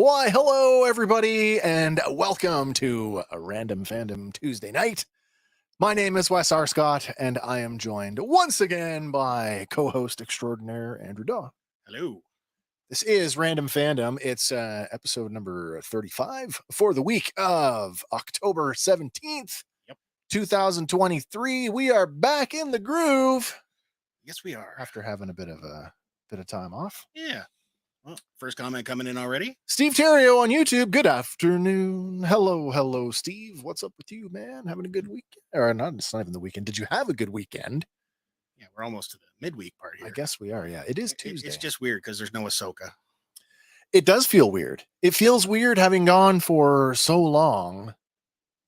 Why, hello, everybody, and welcome to a Random Fandom Tuesday night. My name is Wes R. Scott, and I am joined once again by co-host extraordinaire Andrew Daw. Hello. This is Random Fandom. It's episode number 35 for the week of October 17th, 2023. We are back in the groove. Yes, we are. After having a bit of time off. Yeah. Well, first comment coming in already. Steve Terrio on YouTube. Good afternoon. Hello, Steve. What's up with you, man? Having a good weekend? Or not, it's not even the weekend. Did you have a good weekend? Yeah, we're almost to the midweek part here. I guess we are, yeah. It is Tuesday. It's just weird because there's no Ahsoka. It does feel weird. It feels weird having gone for so long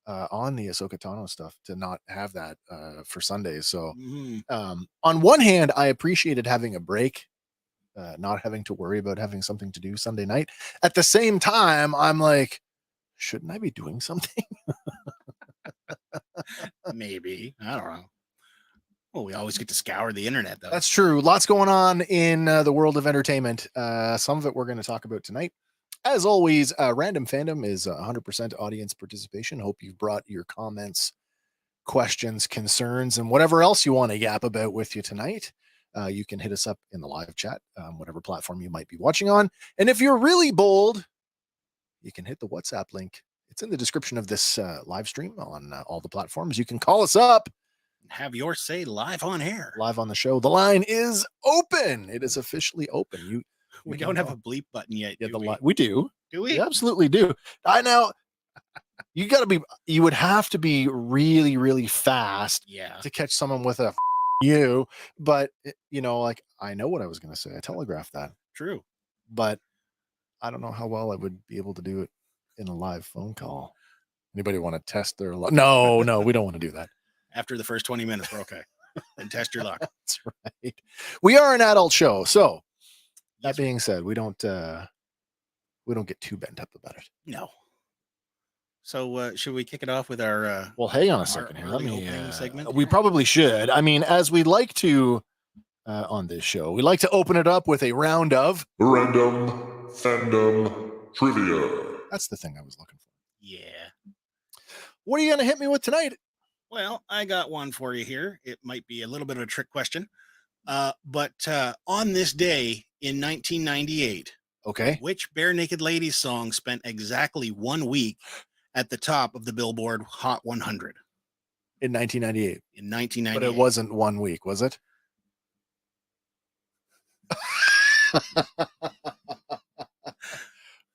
on the Ahsoka Tano stuff to not have that for Sundays. So on one hand, I appreciated having a break. Not having to worry about having something to do Sunday night. At the same time, I'm like, shouldn't I be doing something? Maybe. I don't know. Well, we always get to scour the internet, though. That's true. Lots going on in the world of entertainment. Some of it we're going to talk about tonight. As always, Random Fandom is 100% audience participation. Hope you've brought your comments, questions, concerns, and whatever else you want to yap about with you tonight. You can hit us up in the live chat, whatever platform you might be watching on. And if you're really bold, you can hit the WhatsApp link. It's in the description of this live stream on all the platforms. You can call us up. Have your say live on air. Live on the show. The line is open. It is officially open. We don't have a bleep button yet. Yeah, we do. Do we? We absolutely do. You would have to be really, really fast to catch someone with a you, but like I know what I was going to say. I telegraphed that. True. But I don't know how well I would be able to do it in a live phone call. Anybody want to test their luck? No, we don't want to do that. After the first 20 minutes, we're okay. And test your luck. That's right. We are an adult show. So that being said, we don't get too bent up about it. No. So should we kick it off with our well, hang on a second here. Let me segment. We probably should. I mean, as we like to on this show, we like to open it up with a round of Random Fandom Trivia. That's the thing I was looking for. Yeah. What are you going to hit me with tonight? Well, I got one for you here. It might be a little bit of a trick question. But on this day in 1998, okay, which Bare Naked Ladies song spent exactly 1 week at the top of the Billboard Hot 100? In 1998. In 1998. But it wasn't 1 week, was it?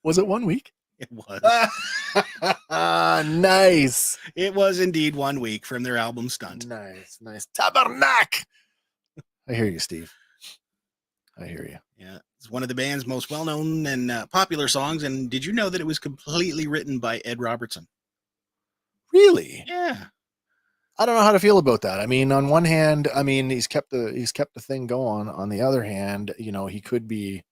Was it 1 week? It was. Nice. It was indeed 1 week from their album Stunt. Nice. Tabernacle. I hear you, Steve. I hear you. Yeah. It's one of the band's most well-known and popular songs. And did you know that it was completely written by Ed Robertson? Really? Yeah. I don't know how to feel about that. I mean, on one hand, he's kept the thing going. On the other hand, he could be,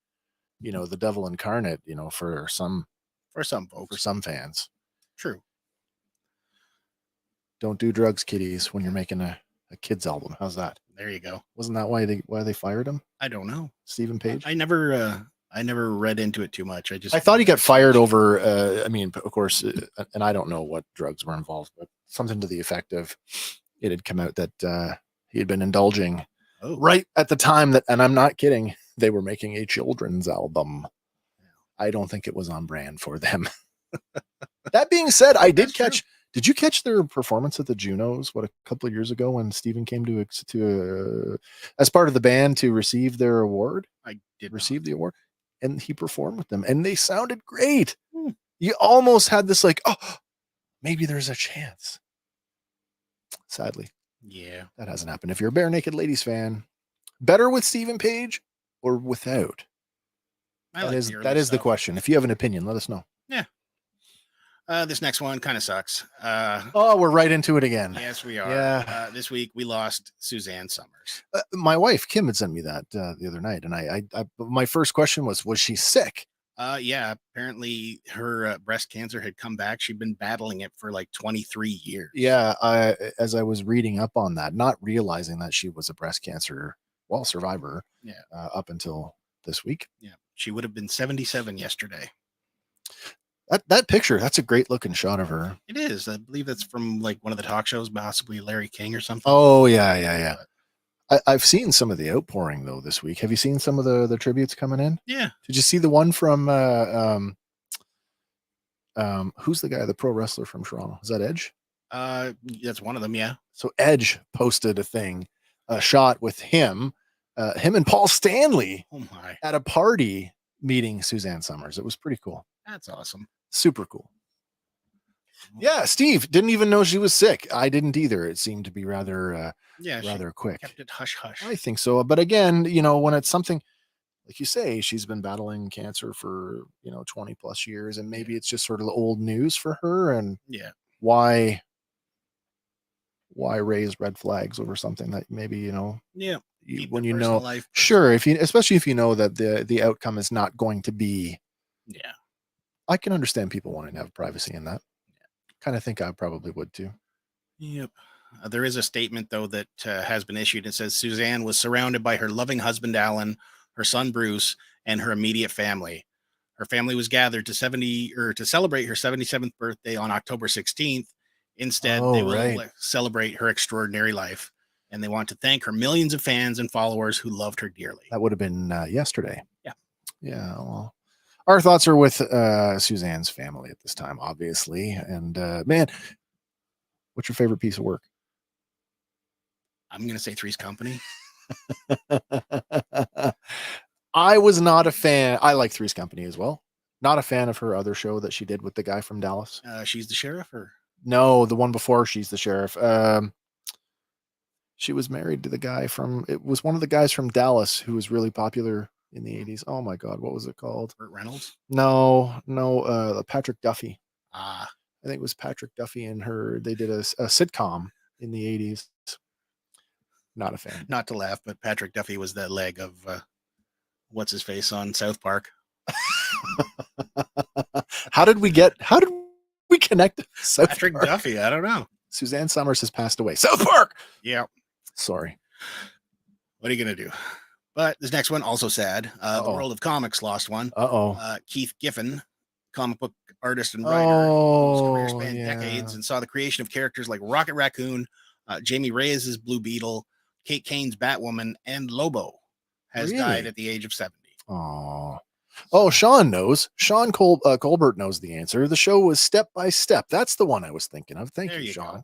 the devil incarnate, for some folks, for some fans. True. Don't do drugs, kiddies, when you're making a kids album. How's that? There you go. Wasn't that why they fired him? I don't know. Stephen Page? I never read into it too much. I thought he got fired over, of course, and I don't know what drugs were involved, but something to the effect of it had come out that he had been indulging right at the time that, and I'm not kidding, they were making a children's album. I don't think it was on brand for them. That being said, did you catch their performance at the Junos, a couple of years ago when Stephen came to as part of the band to receive their award? I did receive the award. And he performed with them, and they sounded great. You almost had this maybe there's a chance. Sadly, yeah, that hasn't happened. If you're a Bare Naked Ladies fan, better with Stephen Page or without? That is the question. If you have an opinion, let us know. Yeah. This next one kind of sucks. We're right into it again. Yes, we are. Yeah. This week we lost Suzanne Summers. My wife Kim had sent me that the other night, and I my first question was she sick? Yeah. Apparently, her breast cancer had come back. She'd been battling it for like 23 years. Yeah. As I was reading up on that, not realizing that she was a breast cancer survivor. Yeah. Up until this week. Yeah. She would have been 77 yesterday. That picture, that's a great looking shot of her. It is. I believe that's from like one of the talk shows, possibly Larry King or something. Oh yeah. I've seen some of the outpouring though this week. Have you seen some of the tributes coming in? Yeah. Did you see the one from who's the guy, the pro wrestler from Toronto? Is that Edge? That's one of them. Yeah. So Edge posted a shot with him and Paul Stanley Oh my. at a party meeting Suzanne Summers. It was pretty cool. That's awesome. Super cool. Yeah, Steve didn't even know she was sick. I didn't either. It seemed to be rather quick. Kept it hush hush. I think so. But again, when it's something like you say, she's been battling cancer for 20 plus years, and maybe it's just sort of old news for her. And yeah, why raise red flags over something that maybe yeah, when you know life, sure, especially if you know that the outcome is not going to be. Yeah, I can understand people wanting to have privacy in that. Kind of think I probably would too. Yep. There is a statement though that has been issued. It says Suzanne was surrounded by her loving husband Alan, her son Bruce, and her immediate family. Her family was gathered to celebrate her 77th birthday on October 16th. Instead, they will celebrate her extraordinary life, and they want to thank her millions of fans and followers who loved her dearly. That would have been yesterday. Yeah. Yeah. Well, our thoughts are with Suzanne's family at this time, obviously. And man, what's your favorite piece of work? I'm going to say Three's Company. I was not a fan. I like Three's Company as well. Not a fan of her other show that she did with the guy from Dallas. She's the sheriff, or no, the one before She's the Sheriff. She was married to the guy it was one of the guys from Dallas who was really popular in the 80s. Oh my God, what was it called? Burt Reynolds? No, Patrick Duffy. I think it was Patrick Duffy and her. They did a sitcom in the 80s. Not a fan. Not to laugh, but Patrick Duffy was the leg of what's his face on South Park. How did we connect South Patrick Park? Duffy? I don't know. Suzanne Summers has passed away. South Park. Yeah. Sorry. What are you going to do? But this next one, also sad. The World of Comics lost one. Keith Giffen, comic book artist and writer, whose career spanned decades and saw the creation of characters like Rocket Raccoon, Jamie Reyes' Blue Beetle, Kate Kane's Batwoman, and Lobo, has died at the age of 70. Oh, Sean knows. Sean Colbert knows the answer. The show was Step by Step. That's the one I was thinking of. Thank you, Sean. Go.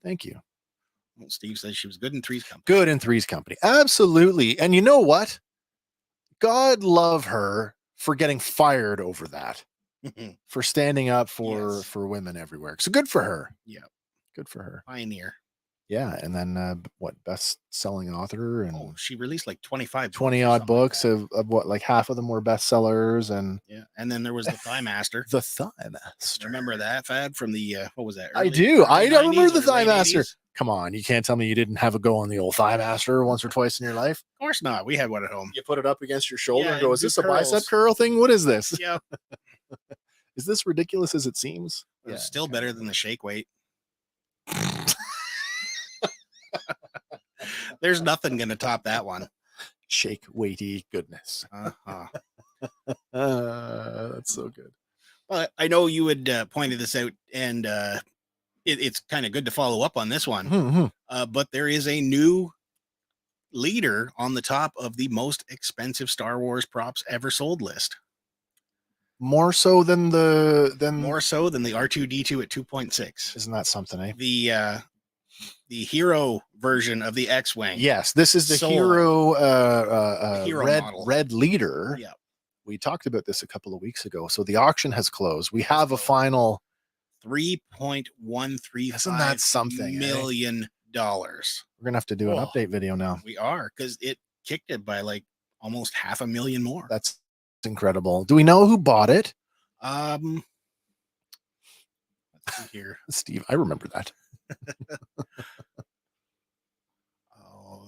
Thank you. Well, Steve says she was good in Three's Company. Good in Three's Company. Absolutely. And you know what? God love her for getting fired over that. For standing up for women everywhere. So good for her. Yeah. Good for her. Pioneer. Yeah. And then best-selling author, and she released like 20 odd books of what, like half of them were bestsellers. And and then there was the Thigh Master. The Thigh Master. Remember that fad from the what was that? I do. I don't remember the Thigh Master. 80s? Come on, you can't tell me you didn't have a go on the old Thigh Master once or twice in your life. Of course not. We had one at home. You put it up against your shoulder and go, is this a bicep curl thing? What is this? Yeah. Is this ridiculous as it seems? It's still better than the shake weight. There's nothing going to top that one. Shake weighty goodness. That's so good. Well, I know you had pointed this out, and it's kind of good to follow up on this one. But there is a new leader on the top of the most expensive Star Wars props ever sold list. More so than the R2-D2 at 2.6. Isn't that something, eh? The hero version of the X-Wing. Yes, this is the hero red leader. Yeah. We talked about this a couple of weeks ago. So the auction has closed. We have a final $3.135 Isn't that something, million. We're gonna have to do an update video now. We are, because it kicked it by like almost $500,000 more. That's incredible. Do we know who bought it? Let's see here. Steve, I remember that.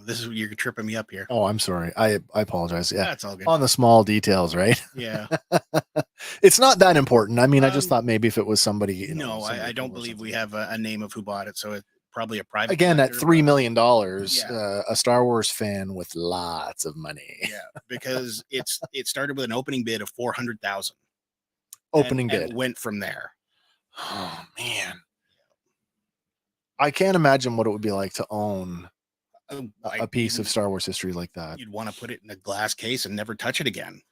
You're tripping me up here. Oh, I'm sorry. I apologize. Yeah, that's all good. On the small details, right? Yeah. It's not that important. I mean, I just thought maybe if it was somebody. I don't believe we have a name of who bought it, so it's probably a private. Again, at $3 million, a Star Wars fan with lots of money. Yeah, because it started with an opening bid of $400,000. Opening and bid. went from there. Oh man, I can't imagine what it would be like to own a piece of Star Wars history like that. You'd want to put it in a glass case and never touch it again.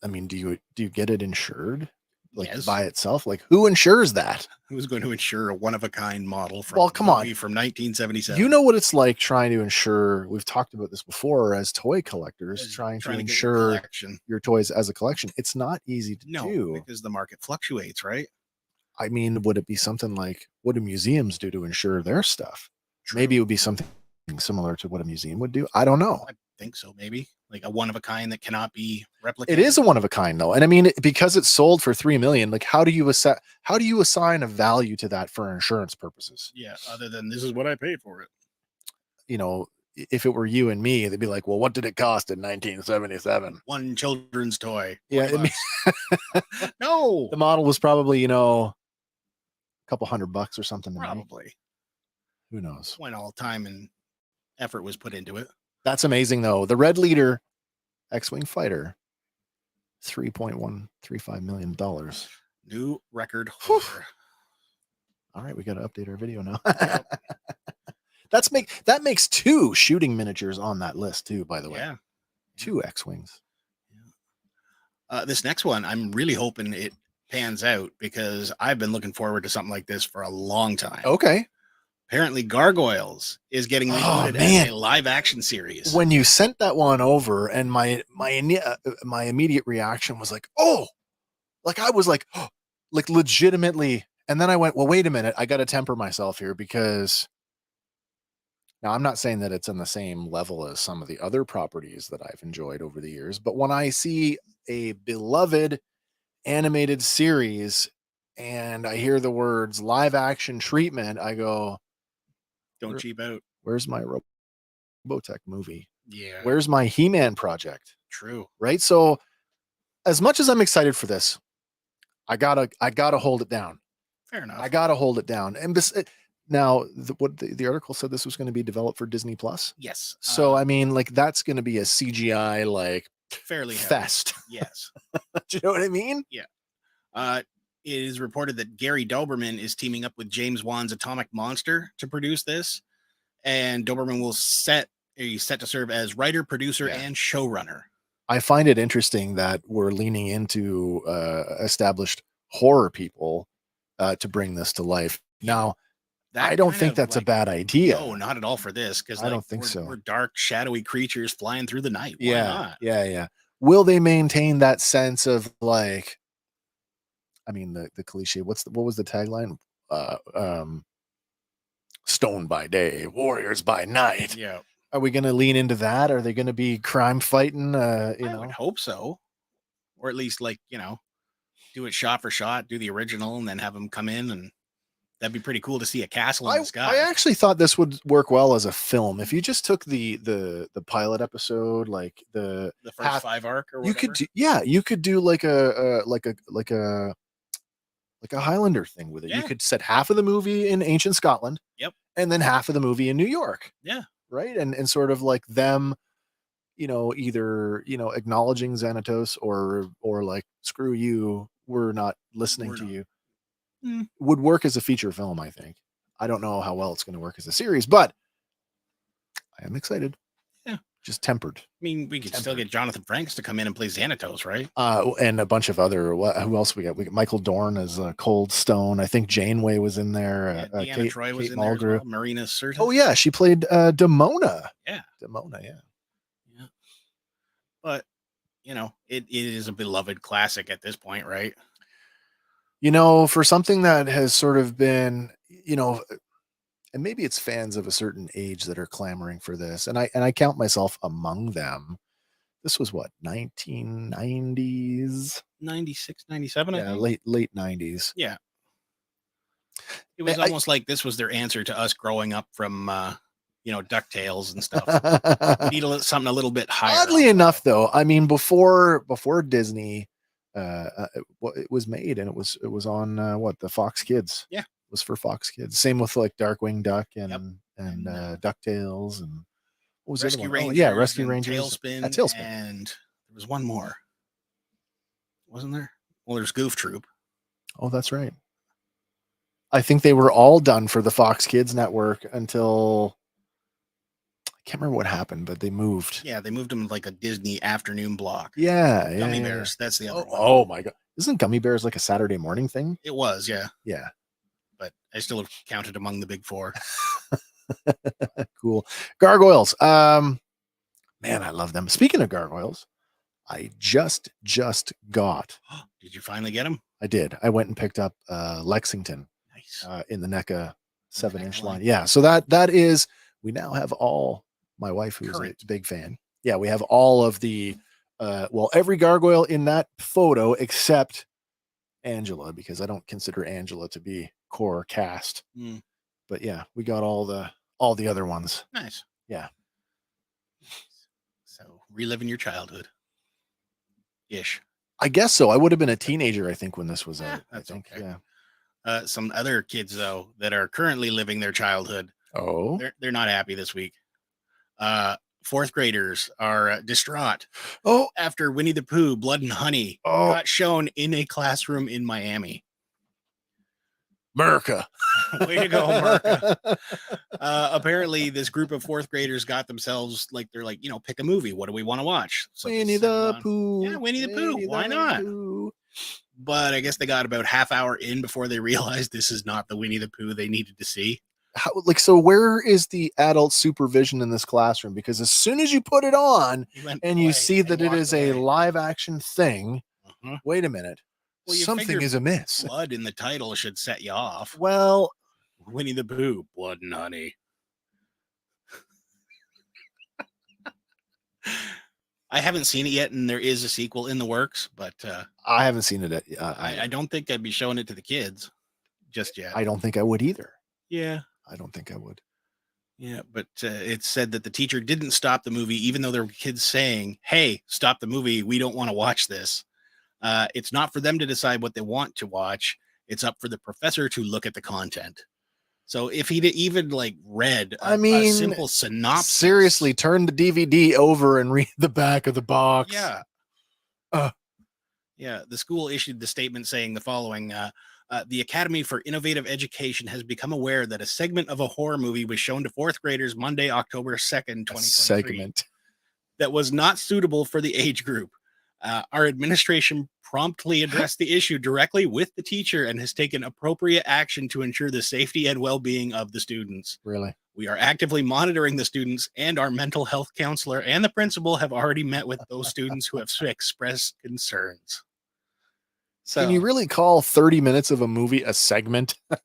I mean, do you get it insured? Like Yes. by itself? Like who insures that? Who's going to insure a one-of-a-kind model from Well, come on. from 1977? You know what it's like trying to insure. We've talked about this before as toy collectors, trying to get your insure collection. your toys as a collection. It's not easy to do because the market fluctuates, right? I mean, would it be something like what do museums do to insure their stuff? True. Maybe it would be something similar to what a museum would do. I don't know. I think so. Maybe like a one of a kind that cannot be replicated. It is a one of a kind though. And I mean, because it's sold for 3 million, like how do you assign a value to that for insurance purposes? Yeah. Other than this is what I paid for it. You know, if it were you and me, they'd be like, well, what did it cost in 1977? One children's toy. Yeah. I mean, no, the model was probably, a couple $100 or something. Probably. Who knows? When all time and effort was put into it. That's amazing though. The Red Leader X-Wing fighter, $3.135 million. New record holder. All right, we got to update our video now. That makes 2 shooting miniatures on that list too, by the way. Yeah. 2 X-Wings. Yeah. This next one, I'm really hoping it pans out because I've been looking forward to something like this for a long time. Okay. Apparently Gargoyles is getting rebooted as a live action series. When you sent that one over and my immediate reaction was like, oh, like I was like, oh, like legitimately. And then I went, well, wait a minute. I got to temper myself here because now I'm not saying that it's on the same level as some of the other properties that I've enjoyed over the years. But when I see a beloved animated series and I hear the words live action treatment, I go, don't cheap out. Where's my Robotech movie? Yeah. Where's my He-Man project? True. Right. So as much as I'm excited for this, I gotta hold it down. Fair enough. I gotta hold it down. And now the article said this was going to be developed for Disney Plus. Yes. So I mean, like that's going to be a CGI like fairly fest. Heavy. Yes. Do you know what I mean? Yeah. It is reported that Gary Doberman is teaming up with James Wan's Atomic Monster to produce this, and Doberman will set to serve as writer, producer, and showrunner. I find it interesting that we're leaning into established horror people to bring this to life. Now, I don't think that's a bad idea. No, not at all for this, because I don't think so. We're dark, shadowy creatures flying through the night. Why not? Yeah. Will they maintain that sense of like? I mean, the cliche. What was the tagline? Stone by day, warriors by night. Yeah. Are we going to lean into that? Are they going to be crime fighting? I would hope so, or at least do it shot for shot, do the original, and then have them come in, and that'd be pretty cool to see a castle in the sky. I actually thought this would work well as a film. If you just took the pilot episode, like the first 5 arc, or whatever. You could do like a Highlander thing with it. You could set half of the movie in ancient Scotland. Yep. And then half of the movie in New York. Yeah. Right. And sort of like them, either, acknowledging Xanatos or like, screw you, we're not listening to you. Would work as a feature film, I think. I don't know how well it's going to work as a series, but I am excited. Yeah. Just tempered. I mean, we could still get Jonathan Frakes to come in and play Xanatos, right? And a bunch of other. Who else we got? We got Michael Dorn as Cold Stone. I think Janeway was in there. Deanna Troi was in there as well. Marina Sirtis. Oh yeah, she played Demona. Yeah, Demona. Yeah. But it is a beloved classic at this point, right? For something that has sort of been, and maybe it's fans of a certain age that are clamoring for this, and I count myself among them. This was what, 1990s, 96, 97. Yeah, late 90s. Yeah, it was almost like this was their answer to us growing up from DuckTales and stuff. We need something a little bit higher. Oddly enough, though, I mean, before Disney, it was made, and it was on the Fox Kids. Yeah. Was for Fox Kids. Same with like Darkwing Duck and DuckTales and what was Rescue Rangers? Yeah, Rescue Rangers. Tailspin. Tailspin. And there was one more, wasn't there? Well, there's Goof Troop. Oh, that's right. I think they were all done for the Fox Kids network until I can't remember what happened, but they moved. Yeah, they moved them like a Disney afternoon block. Yeah. Gummy Bears. That's the other one. Oh my God. Isn't Gummy Bears like a Saturday morning thing? It was, yeah. Yeah. But I still counted among the big four. Cool. Gargoyles. Man, I love them. Speaking of gargoyles, I just got. Did you finally get them? I did. I went and picked up Lexington Nice. in the NECA 7-inch line. line. Yeah. So that is, we now have all, my wife, who's Current. a big fan. Yeah. We have all of the, every gargoyle in that photo except Angela, because I don't consider Angela to be core cast. Mm. But yeah, we got all the other ones. Nice. Yeah. So reliving your childhood. Ish. I guess so. I would have been a teenager, I think, when this was out. That's I think. okay. Yeah. Some other kids though that are currently living their childhood. Oh. They're not happy this week. Fourth graders are distraught. Oh. After Winnie the Pooh, Blood and Honey got shown in a classroom in Miami. America. Way to go, America. Apparently, this group of fourth graders got themselves they're like, pick a movie. What do we want to watch? So Winnie the Pooh. Yeah, Winnie the Pooh. Why not? Pooh. But I guess they got about half hour in before they realized this is not the Winnie the Pooh they needed to see. So where is the adult supervision in this classroom? Because as soon as you put it on and you see that it is a live action thing, wait a minute. Well, something is amiss. Blood in the title should set you off. Well, Winnie the Pooh, Blood and Honey. I haven't seen it yet, and there is a sequel in the works, but I haven't seen it. I don't think I'd be showing it to the kids just yet. I don't think I would either. Yeah. I don't think I would. Yeah, but it said that the teacher didn't stop the movie, even though there were kids saying, hey, stop the movie. We don't want to watch this. It's not for them to decide what they want to watch. It's up for the professor to look at the content. So if he'd even read a simple synopsis. Seriously, turn the DVD over and read the back of the box. Yeah. Yeah. The school issued the statement saying the following, the Academy for Innovative Education has become aware that a segment of a horror movie was shown to fourth graders Monday, October 2nd, 2023. Segment that was not suitable for the age group. Our administration promptly addressed the issue directly with the teacher and has taken appropriate action to ensure the safety and well-being of the students. Really? We are actively monitoring the students, and our mental health counselor and the principal have already met with those students who have expressed concerns. So, can you really call 30 minutes of a movie a segment? In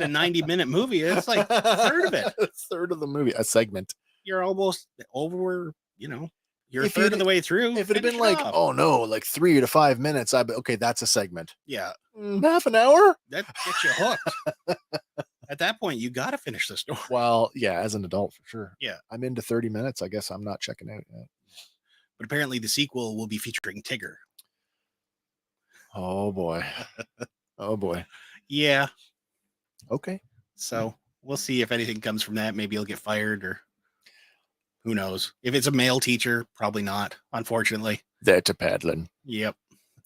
a 90-minute movie, it's like a third of it. A third of the movie, a segment. You're almost over, you're a third of the way through. If it had been like 3 to 5 minutes, I'd be okay, that's a segment. Yeah. Half an hour? That gets you hooked. At that point, you got to finish the story. Well, yeah, as an adult, for sure. Yeah. I'm into 30 minutes. I guess I'm not checking out yet. But apparently the sequel will be featuring Tigger. Oh, boy. Oh, boy. Yeah. Okay. So we'll see if anything comes from that. Maybe he'll get fired or who knows. If it's a male teacher, probably not, unfortunately. That's a paddling. Yep.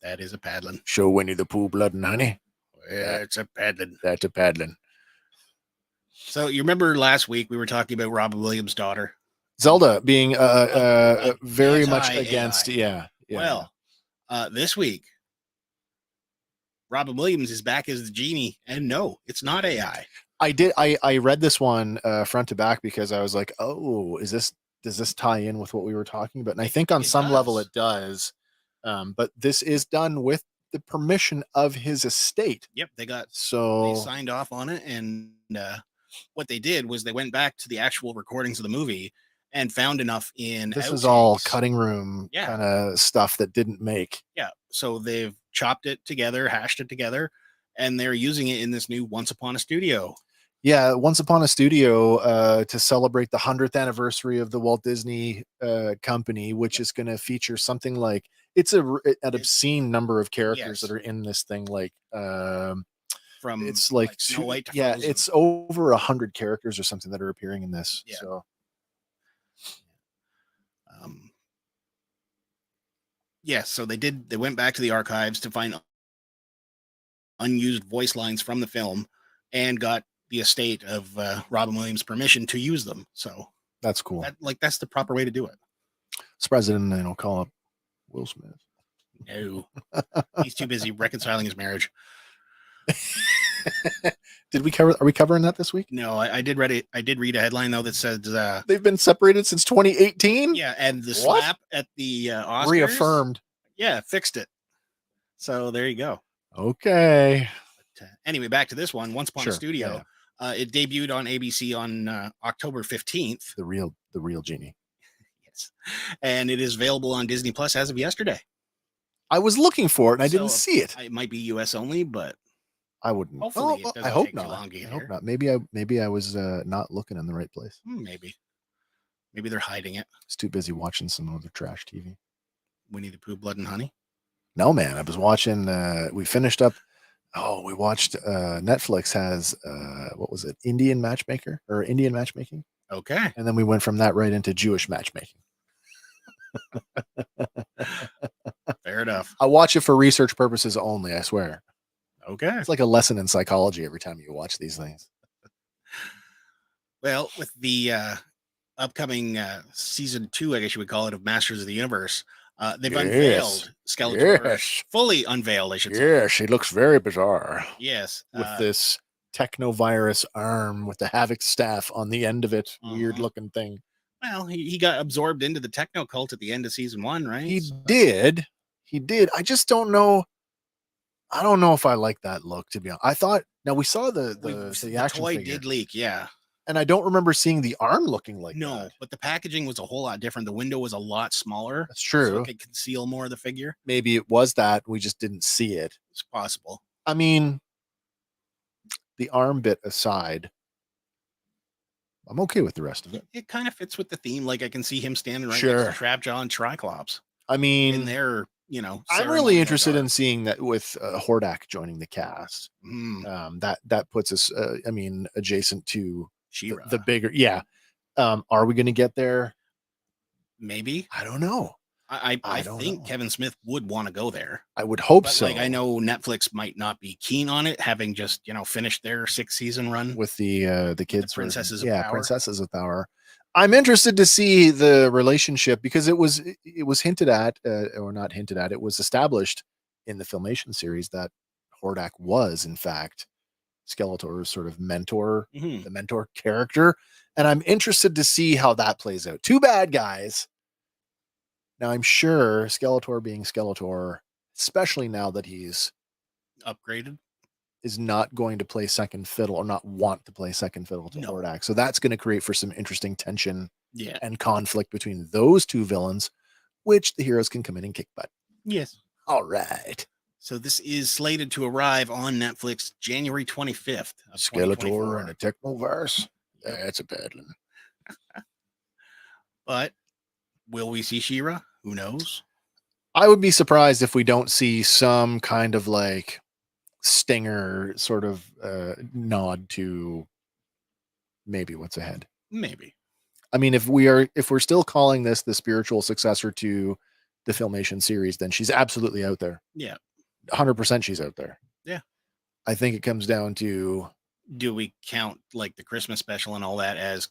That is a paddling. Show Winnie the Pooh, Blood and Honey. Yeah, it's a paddling. That's a paddling. So you remember last week we were talking about Robin Williams' daughter? Zelda being very much against. Yeah. Well, this week, Robin Williams is back as the genie, and no, it's not AI. I read this one front to back because I was like, oh, does this tie in with what we were talking about? And I think on some level it does. But this is done with the permission of his estate. Yep, they they signed off on it, and what they did was they went back to the actual recordings of the movie and found enough in this outtakes. Is all cutting room kind of stuff that didn't make. Yeah, so they've chopped it together, hashed it together, and they're using it in this new Once Upon a Studio. Yeah, Once Upon a Studio to celebrate the 100th anniversary of the Walt Disney Company, which is going to feature something like an obscene number of characters that are in this thing. From it's like Snow White to yeah, Frozen. it's over 100 characters or something that are appearing in this. Yeah. So Yes, so they did. They went back to the archives to find unused voice lines from the film, and got the estate of Robin Williams' permission to use them. So That's cool. that's the proper way to do it. Surprised they didn't call up Will Smith. No, he's too busy reconciling his marriage. Did we cover? Are we covering that this week? No, I did read it. I did read a headline though that said, They've been separated since 2018. yeah, and the What? slap at the Oscars Reaffirmed. Yeah, fixed it. So there you go. Okay. But, anyway, back to this one. Once Upon Sure, a Studio. It debuted on ABC on October 15th. The real genie. Yes, and it is available on Disney Plus as of yesterday. I was looking for it and I So, didn't see it. It might be US only, but I wouldn't. hopefully it I doesn't hope take too not. long to I get hope here. not. Maybe I was not looking in the right place. Maybe they're hiding it. I was too busy watching some other trash TV. Winnie the Pooh, Blood and Honey. No, man. I was watching. We finished up. Oh, we watched. Netflix has what was it? Indian matchmaking. Okay. And then we went from that right into Jewish matchmaking. Fair enough. I watch it for research purposes only. I swear. Okay. It's like a lesson in psychology every time you watch these things. Well, with the upcoming season 2, I guess you would call it, of Masters of the Universe, they've unveiled Skeletor. Yes. Fully unveiled, I should say. Yeah, she looks very bizarre. Yes. With this technovirus arm with the Havoc staff on the end of it. Weird looking thing. Well, he got absorbed into the techno cult at the end of season 1, right? He did. I just don't know. I don't know if I like that look, to be honest. I thought, now we saw the action toy figure, did leak, yeah. and I don't remember seeing the arm looking like No, that. but the packaging was a whole lot different. The window was a lot smaller. That's true. So it could conceal more of the figure. Maybe it was that. We just didn't see it. It's possible. I mean, the arm bit aside, I'm okay with the rest of it. It kind of fits with the theme. Like I can see him standing right Sure. next to Trapjaw and Triclops I mean, in their, I'm really interested in seeing that with Hordak joining the cast. That puts us, adjacent to She-Ra. the bigger. Yeah. Are we going to get there? Maybe. I don't know. I think Kevin Smith would want to go there. I would hope But, so. Like I know Netflix might not be keen on it, having just finished their 6th season run with the kids, Princesses of Power. Princesses of Power. I'm interested to see the relationship because it was hinted at, or not hinted at. It was established in the Filmation series that Hordak was, in fact, Skeletor's sort of mentor, the mentor character, and I'm interested to see how that plays out. Two bad guys. Now, I'm sure Skeletor being Skeletor, especially now that he's upgraded, is not going to play second fiddle or not want to play second fiddle to Hordak. So that's going to create for some interesting tension and conflict between those two villains, which the heroes can come in and kick butt. Yes. All right. So this is slated to arrive on Netflix January 25th. Skeletor and a Technoverse. That's a bad one. But will we see She-Ra? Who knows? I would be surprised if we don't see some kind of like stinger sort of nod to maybe what's ahead. Maybe. I mean, if we're still calling this the spiritual successor to the Filmation series, then she's absolutely out there. Yeah. 100% she's out there. Yeah. I think it comes down to, do we count like the Christmas special and all that as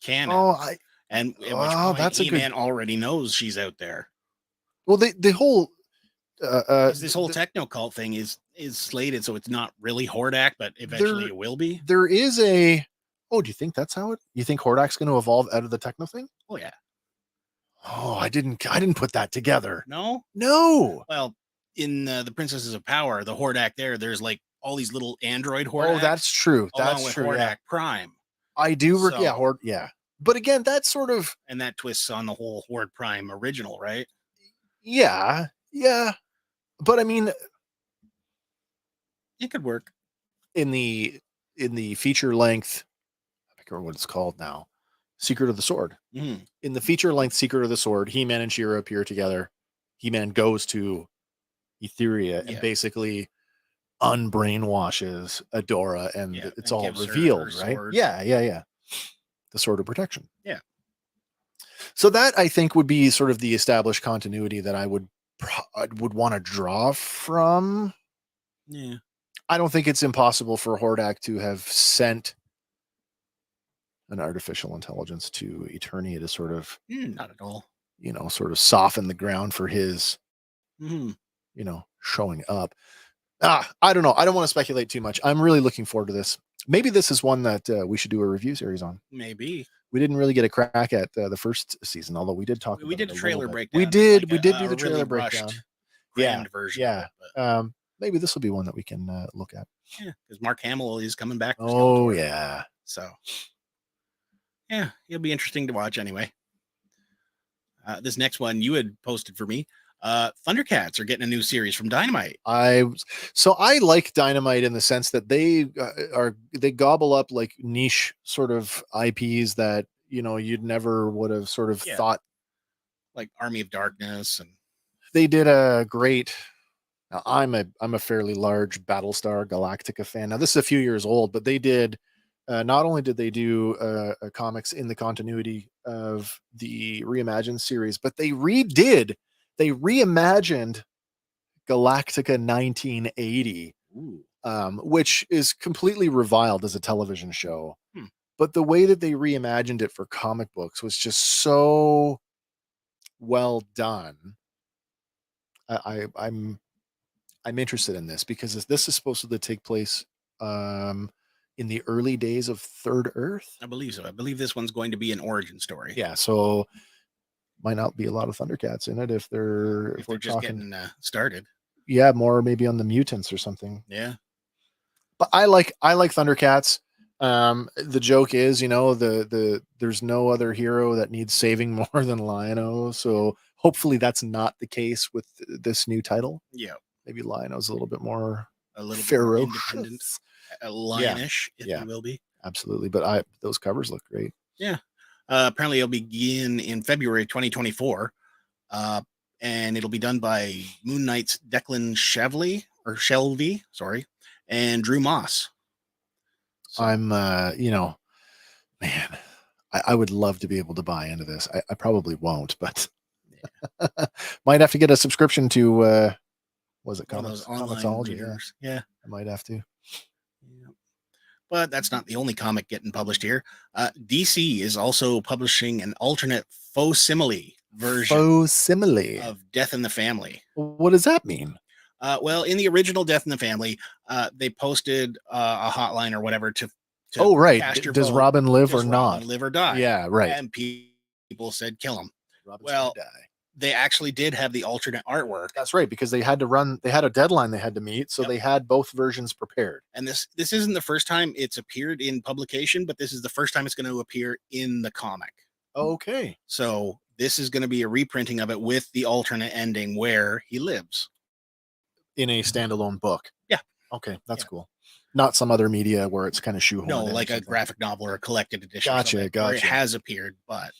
canon? And at which point that's E-Man already knows she's out there. Well, the whole this whole techno cult thing is slated, so it's not really Hordak, but eventually it will be. There is a. Oh, do you think that's how it? You think Hordak's going to evolve out of the techno thing? Oh yeah. Oh, I didn't put that together. No. Well, in the Princesses of Power, the Hordak there's like all these little android Hordaks. Oh, that's true. That's with true. Hordak Prime. I do. Yeah. But again, that's sort of, and that twists on the whole Horde Prime original, right? Yeah. But I mean, it could work in the feature length. I can't remember what it's called now. Secret of the Sword. In the feature length Secret of the Sword, He-Man and She-Ra appear together. He-Man goes to Etheria and basically unbrainwashes Adora, and it's all revealed, right? Sword. Yeah. The Sword of Protection. Yeah. So that I think would be sort of the established continuity that I would would want to draw from. Yeah. I don't think it's impossible for Hordak to have sent an artificial intelligence to Eternia to sort of, Not at all. Sort of soften the ground for his, Mhm. showing up. I don't know. I don't want to speculate too much. I'm really looking forward to this. Maybe this is one that we should do a review series on. Maybe. We didn't really get a crack at the first season, although we did talk We about did it a a trailer little bit. breakdown. We did like do a the trailer really breakdown. rushed, crammed version. Yeah. Of it, but, Maybe this will be one that we can look at. yeah, because Mark Hamill is coming back. For Oh Skeletor. yeah. So, yeah, it'll be interesting to watch anyway. This next one you had posted for me. Thundercats are getting a new series from Dynamite. I like Dynamite in the sense that they gobble up like niche sort of IPs that you'd never would have sort of thought. Like Army of Darkness, and they did a great. Now, I'm a fairly large Battlestar Galactica fan. Now this is a few years old, but they did. Not only did they do comics in the continuity of the reimagined series, but they reimagined Galactica 1980, which is completely reviled as a television show. But the way that they reimagined it for comic books was just so well done. I'm interested in this because this is supposed to take place in the early days of Third Earth. I believe so. I believe this one's going to be an origin story. Yeah, so might not be a lot of Thundercats in it if we're just talking getting started. Yeah, more maybe on the mutants or something. Yeah, but I like Thundercats. The joke is, there's no other hero that needs saving more than Lion-O. So hopefully that's not the case with this new title. Yeah, maybe Lion-O's a little bit more ferocious, independent, lionish, if you will be. Absolutely, but those covers look great. Yeah. Apparently it'll begin in February 2024. And it'll be done by Moon Knight's Declan Shelby, and Drew Moss. So. I'm, man, I would love to be able to buy into this. I probably won't, but might have to get a subscription to, was it Comicsology? Yeah. I might have to. Yeah. But that's not the only comic getting published here. DC is also publishing an alternate faux simile version of Death in the Family. What does that mean? Well, in the original Death in the Family, they posted a hotline or whatever to cast your does vote. Robin live or not? Robin live or die? Yeah, right. And people said kill him. Robin's gonna die. They actually did have the alternate artwork. That's right, because they had to run. They had a deadline they had to meet, so they had both versions prepared. And this isn't the first time it's appeared in publication, but this is the first time it's going to appear in the comic. Okay. So this is going to be a reprinting of it with the alternate ending where he lives in a standalone book. Yeah. Okay, that's cool. Not some other media where it's kind of shoehorned. No, like a graphic novel or a collected edition. Gotcha. Where it has appered, but.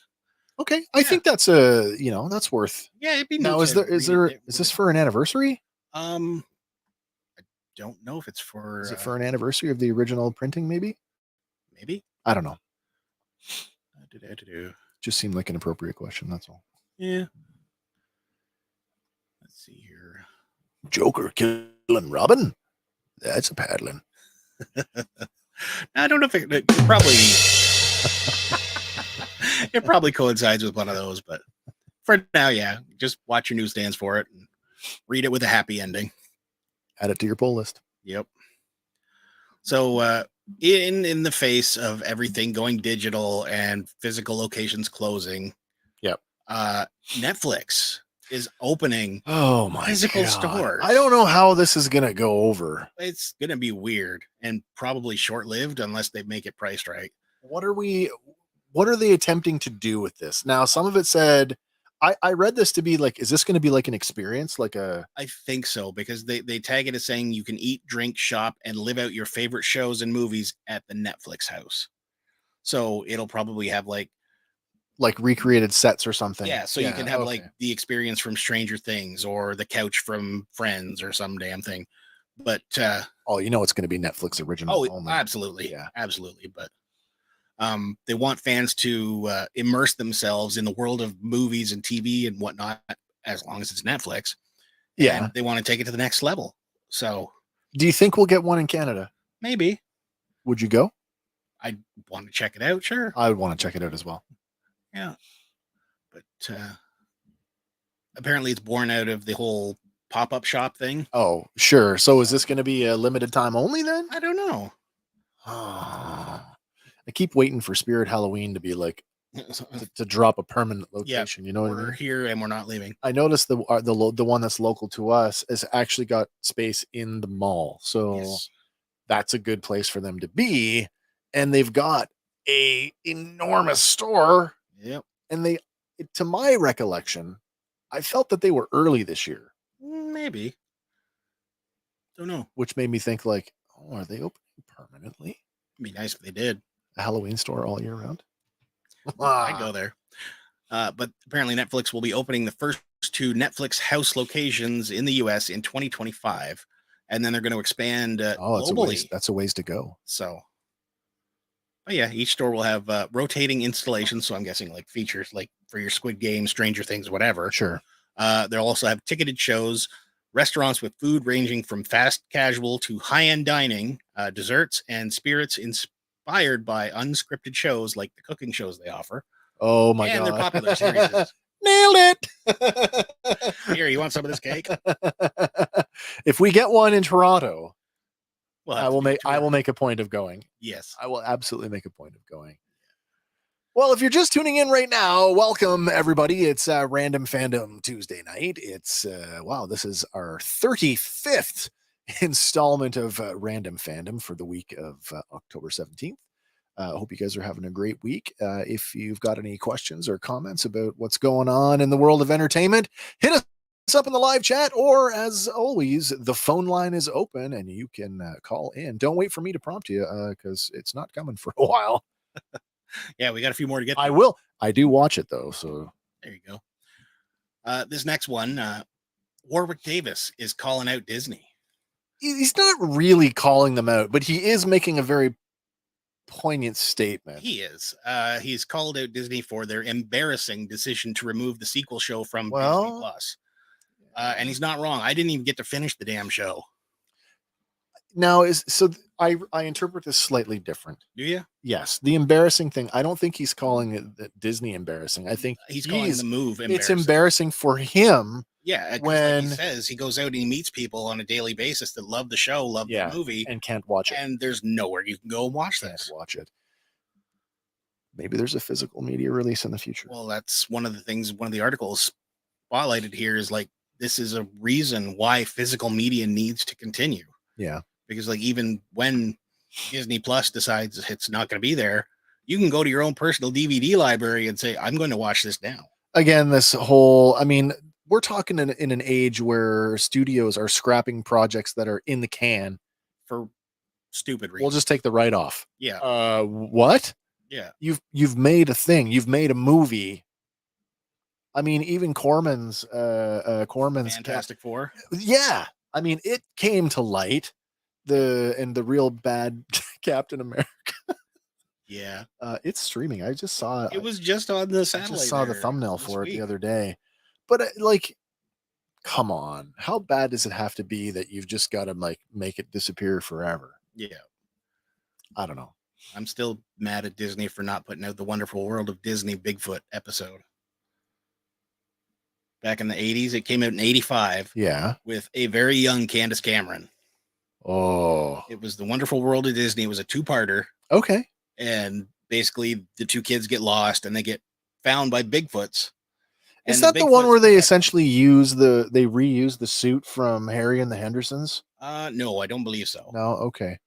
Okay, I think that's that's worth. Yeah, it'd be now. Is this for an anniversary? I don't know if it's for. Is it for an anniversary of the original printing? Maybe. I don't know. Just seemed like an appropriate question. That's all. Yeah. Let's see here. Joker killing Robin. That's a paddling. I don't know if it probably. It probably coincides with one of those, but for now, yeah, just watch your newsstands for it and read it with a happy ending. Add it to your pull list. Yep. So, in the face of everything going digital and physical locations closing, Netflix is opening physical stores. I don't know how this is gonna go over. It's gonna be weird and probably short-lived unless they make it priced right. What are they attempting to do with this? Now, some of it said, I read this to be like, is this going to be like an experience? I think so, because they tag it as saying you can eat, drink, shop, and live out your favorite shows and movies at the Netflix house. So it'll probably have like recreated sets or something. Yeah, so you can have like the experience from Stranger Things or the couch from Friends or some damn thing. But it's going to be Netflix original. Oh, absolutely. Yeah, absolutely. But they want fans to immerse themselves in the world of movies and TV and whatnot, as long as it's Netflix. Yeah. And they want to take it to the next level. So Do you think we'll get one in Canada? maybe. Would you go? I want to check it out. Sure. I would want to check it out as well. Yeah. But apparently it's born out of the whole pop-up shop thing. Oh, sure. So is this going to be a limited time only then? I don't know. I keep waiting for Spirit Halloween to be like to drop a permanent location. You know what I We're mean? here and we're not leaving. I noticed the one that's local to us has actually got space in the mall, so Yes. that's a good place for them to be. And they've got a enormous store. Yep. And to my recollection, I felt that they were early this year. Maybe. Don't know. Which made me think like, oh, are they opening permanently? It'd be nice if they did. A Halloween store all year round. I go there. But apparently Netflix will be opening the first 2 Netflix house locations in the US in 2025. And then they're going to expand globally. That's a ways to go. So, but yeah, each store will have rotating installations. So I'm guessing like features like for your Squid Game, Stranger Things, whatever. Sure. They'll also have ticketed shows, restaurants with food ranging from fast casual to high-end dining, desserts and spirits inspired by unscripted shows like the cooking shows they offer. Oh my and god. their popular series. Nailed it. Here, you want some of this cake? If we get one in Toronto, We'll I will make a point of going. Yes. I will absolutely make a point of going. Well, if you're just tuning in right now, welcome everybody. It's Random Fandom Tuesday night. It's wow, this is our 35th installment of Random Fandom for the week of October 17th. I hope you guys are having a great week. If you've got any questions or comments about what's going on in the world of entertainment, hit us up in the live chat, or as always, the phone line is open and you can call in. Don't wait for me to prompt you because it's not coming for a while. Yeah, we got a few more to get to. I will. I do watch it though, so there you go. This next one, Warwick Davis is calling out Disney. He's not really calling them out, but he is making a very poignant statement. He is. He's called out Disney for their embarrassing decision to remove the sequel show from Disney Plus. And he's not wrong. I didn't even get to finish the damn show. Now I interpret this slightly different. Do you? Yes. The embarrassing thing, I don't think he's calling it Disney embarrassing. I think he's calling the move embarrassing. It's embarrassing for him. Yeah, when like he says he goes out and he meets people on a daily basis that love the show, love the movie, and can't watch it. And there's nowhere you can go and watch this. Watch it. Maybe there's a physical media release in the future. Well, that's one of the things. One of the articles spotlighted here is like this is a reason why physical media needs to continue. Yeah, because like even when Disney Plus decides it's not going to be there, you can go to your own personal DVD library and say, "I'm going to watch this now." Again, this whole, I mean, we're talking in an age where studios are scrapping projects that are in the can for stupid reasons. We'll just take the write off. Yeah. What? Yeah. You've made a thing. You've made a movie. I mean, even Corman's Fantastic Four. Yeah. I mean, it came to light. The real bad Captain America. Yeah. It's streaming. I just saw it. It was just on the satellite. I just saw the thumbnail for it the other day. But like, come on. How bad does it have to be that you've just got to like make it disappear forever? Yeah. I don't know. I'm still mad at Disney for not putting out the Wonderful World of Disney Bigfoot episode. Back in the 80s, it came out in 85. Yeah. With a very young Candace Cameron. Oh. It was the Wonderful World of Disney. It was a 2-parter. Okay. And basically the 2 kids get lost and they get found by Bigfoots. Is that the one where they essentially reuse the suit from Harry and the Hendersons? No, I don't believe so. No, okay.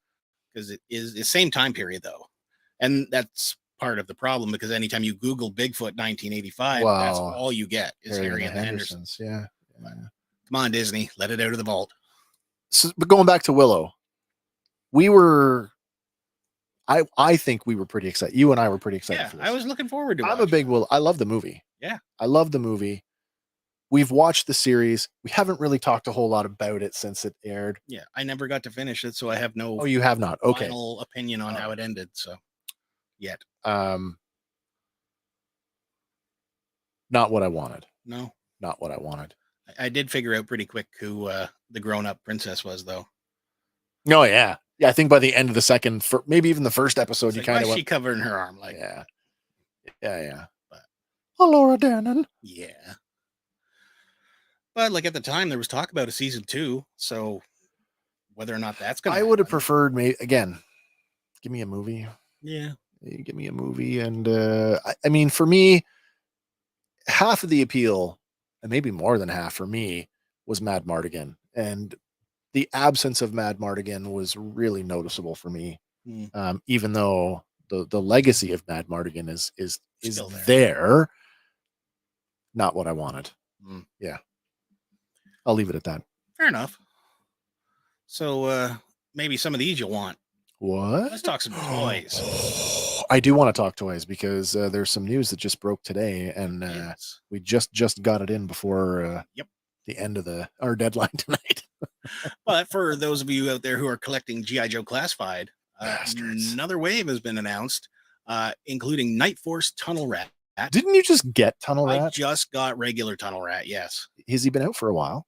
Because it is the same time period though. And that's part of the problem because anytime you Google Bigfoot 1985, that's all you get is Harry and the Hendersons. Yeah. Come on, Disney, let it out of the vault. So, but going back to Willow, I think we were pretty excited. You and I were pretty excited for this. I was looking forward to it. I'm a big Willow. I love the movie. Yeah. I love the movie. We've watched the series. We haven't really talked a whole lot about it since it aired. Yeah. I never got to finish it, so I have no you have not. Okay. Final opinion on how it ended. So yet. Not what I wanted. No. Not what I wanted. I did figure out pretty quick who the grown-up princess was, though. Oh yeah, yeah. I think by the end of the second, maybe even the first episode, It's you like, kind why of is went, she covering her arm? Like, yeah, yeah. But- Oh, Laura Dannon. yeah. But like at the time, there was talk about a season 2, so whether or not that's gonna I would have happen. preferred, again, give me a movie. Yeah. Give me a movie, and I mean, for me, half of the appeal, and maybe more than half for me, was Mad Mardigan, and the absence of Mad Mardigan was really noticeable for me. Even though the legacy of Mad Mardigan is Still there, not what I wanted. Mm. Yeah, I'll leave it at that. Fair enough. So maybe some of these you'll want. What? Let's talk some toys. I do want to talk toys because there's some news that just broke today, and Yes. we just got it in before Yep. the end of our deadline tonight. But for those of you out there who are collecting G.I. Joe Classified, Bastards. another wave has been announced, including Night Force Tunnel Rat. Didn't you just get Tunnel I Rat? just got regular Tunnel Rat, yes. Has he been out for a while?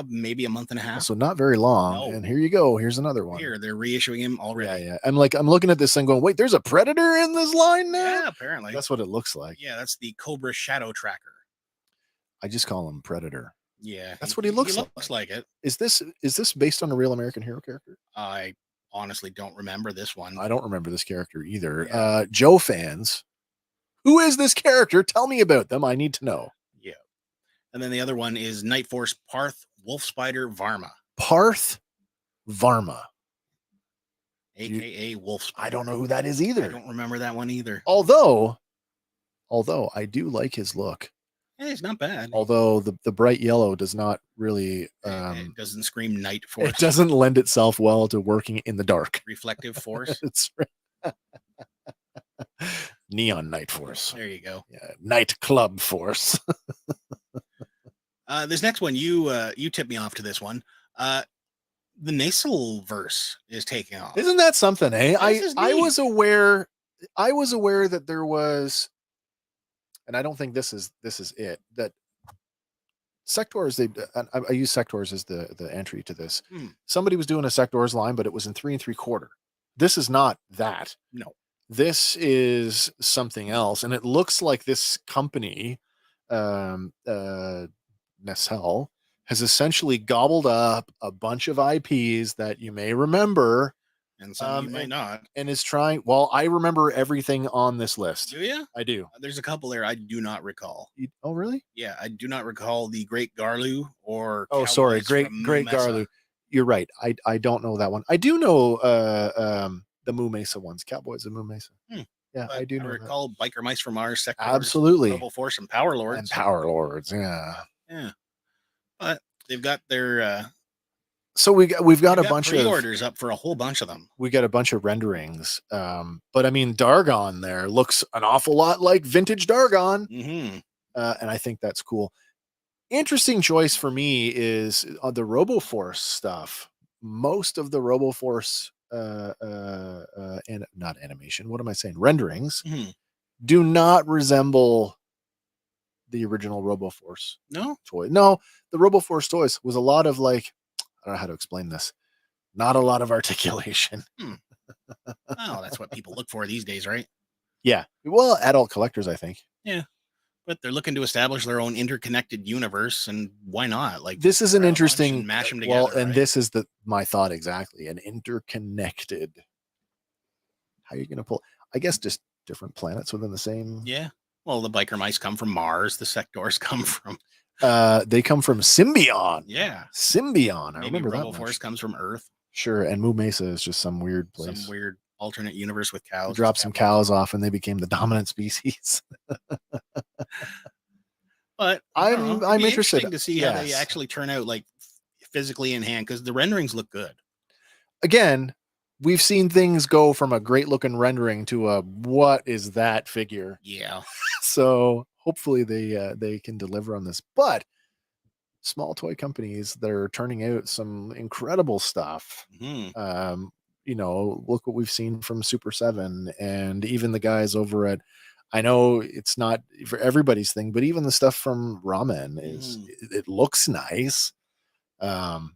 Maybe a month and a half. So not very long. No. And here you go. Here's another one. Here, they're reissuing him already. Yeah. I'm looking at this thing going, wait, there's a Predator in this line now? Yeah, apparently. That's what it looks like. Yeah, that's the Cobra Shadow Tracker. I just call him Predator. Yeah. That's what he looks like. Looks like it. Is this based on a real American hero character? I honestly don't remember this one. I don't remember this character either. Yeah. Joe fans, who is this character? Tell me about them. I need to know. Yeah. And then the other one is Night Force Parth Wolf Spider Varma. Parth Varma. AKA Wolf Spider. I don't know who that is either. I don't remember that one either. Although I do like his look. Yeah, it's not bad. Although the bright yellow does not really it doesn't scream Night Force. It doesn't lend itself well to working in the dark. Reflective Force. It's Neon Night Force. There you go. Yeah, Night Club Force. This next one, you tipped me off to this one. The nasal verse is taking off. Isn't that something, eh? I neat. was aware that there was, and I don't think this is it, that Sectors, I use Sectors as the entry to this. Somebody was doing a Sectors line, but it was in 3 3/4. This is not that. No. This is something else, and it looks like this company, Nacelle, has essentially gobbled up a bunch of IPs that you may remember, and some you might not, and is trying. Well, I remember everything on this list. Do you? I do. There's a couple there I do not recall. Oh, really? Yeah, I do not recall the Great Garlu or. Oh, sorry, Great Garlu. You're right. I don't know that one. I do know the Moo Mesa ones, Cowboys of Moo Mesa. Yeah, but I do I know recall Biker Mice from Mars, Sectors, absolutely, Rebel Force, and Power Lords. And Power Lords, yeah. But they've got their. So we've got a bunch of pre-orders up for a whole bunch of them. We got a bunch of renderings, but I mean, Dargon there looks an awful lot like vintage Dargon, and I think that's cool. Interesting choice for me is on the RoboForce stuff. Most of the RoboForce and not animation. What am I saying? Renderings do not resemble the original RoboForce. No toy. No, the RoboForce toys was a lot of like, I don't know how to explain this. Not a lot of articulation. Oh, that's what people look for these days, right? Yeah. Well, adult collectors, I think. Yeah. But they're looking to establish their own interconnected universe, and why not? Like, this is an interesting mash them together. Well, and this is my thought exactly. An interconnected. How are you going to pull? I guess just different planets within the same. Yeah. Well, the Biker Mice come from Mars. The Sectors come from. They come from Symbion. Yeah. Symbion. I Maybe remember that. RoboForce comes from Earth. Sure. And Moo Mesa is just some weird place. Some weird alternate universe with cows. Drop some cows off and they became the dominant species. But I'm interested to see how they actually turn out, like physically in hand, because the renderings look good. Again, we've seen things go from a great looking rendering to a what is that figure? Yeah. So hopefully they can deliver on this. But small toy companies that are turning out some incredible stuff. You know, look what we've seen from Super 7 and even the guys over at I know it's not for everybody's thing, but even the stuff from Ramen is it looks nice. And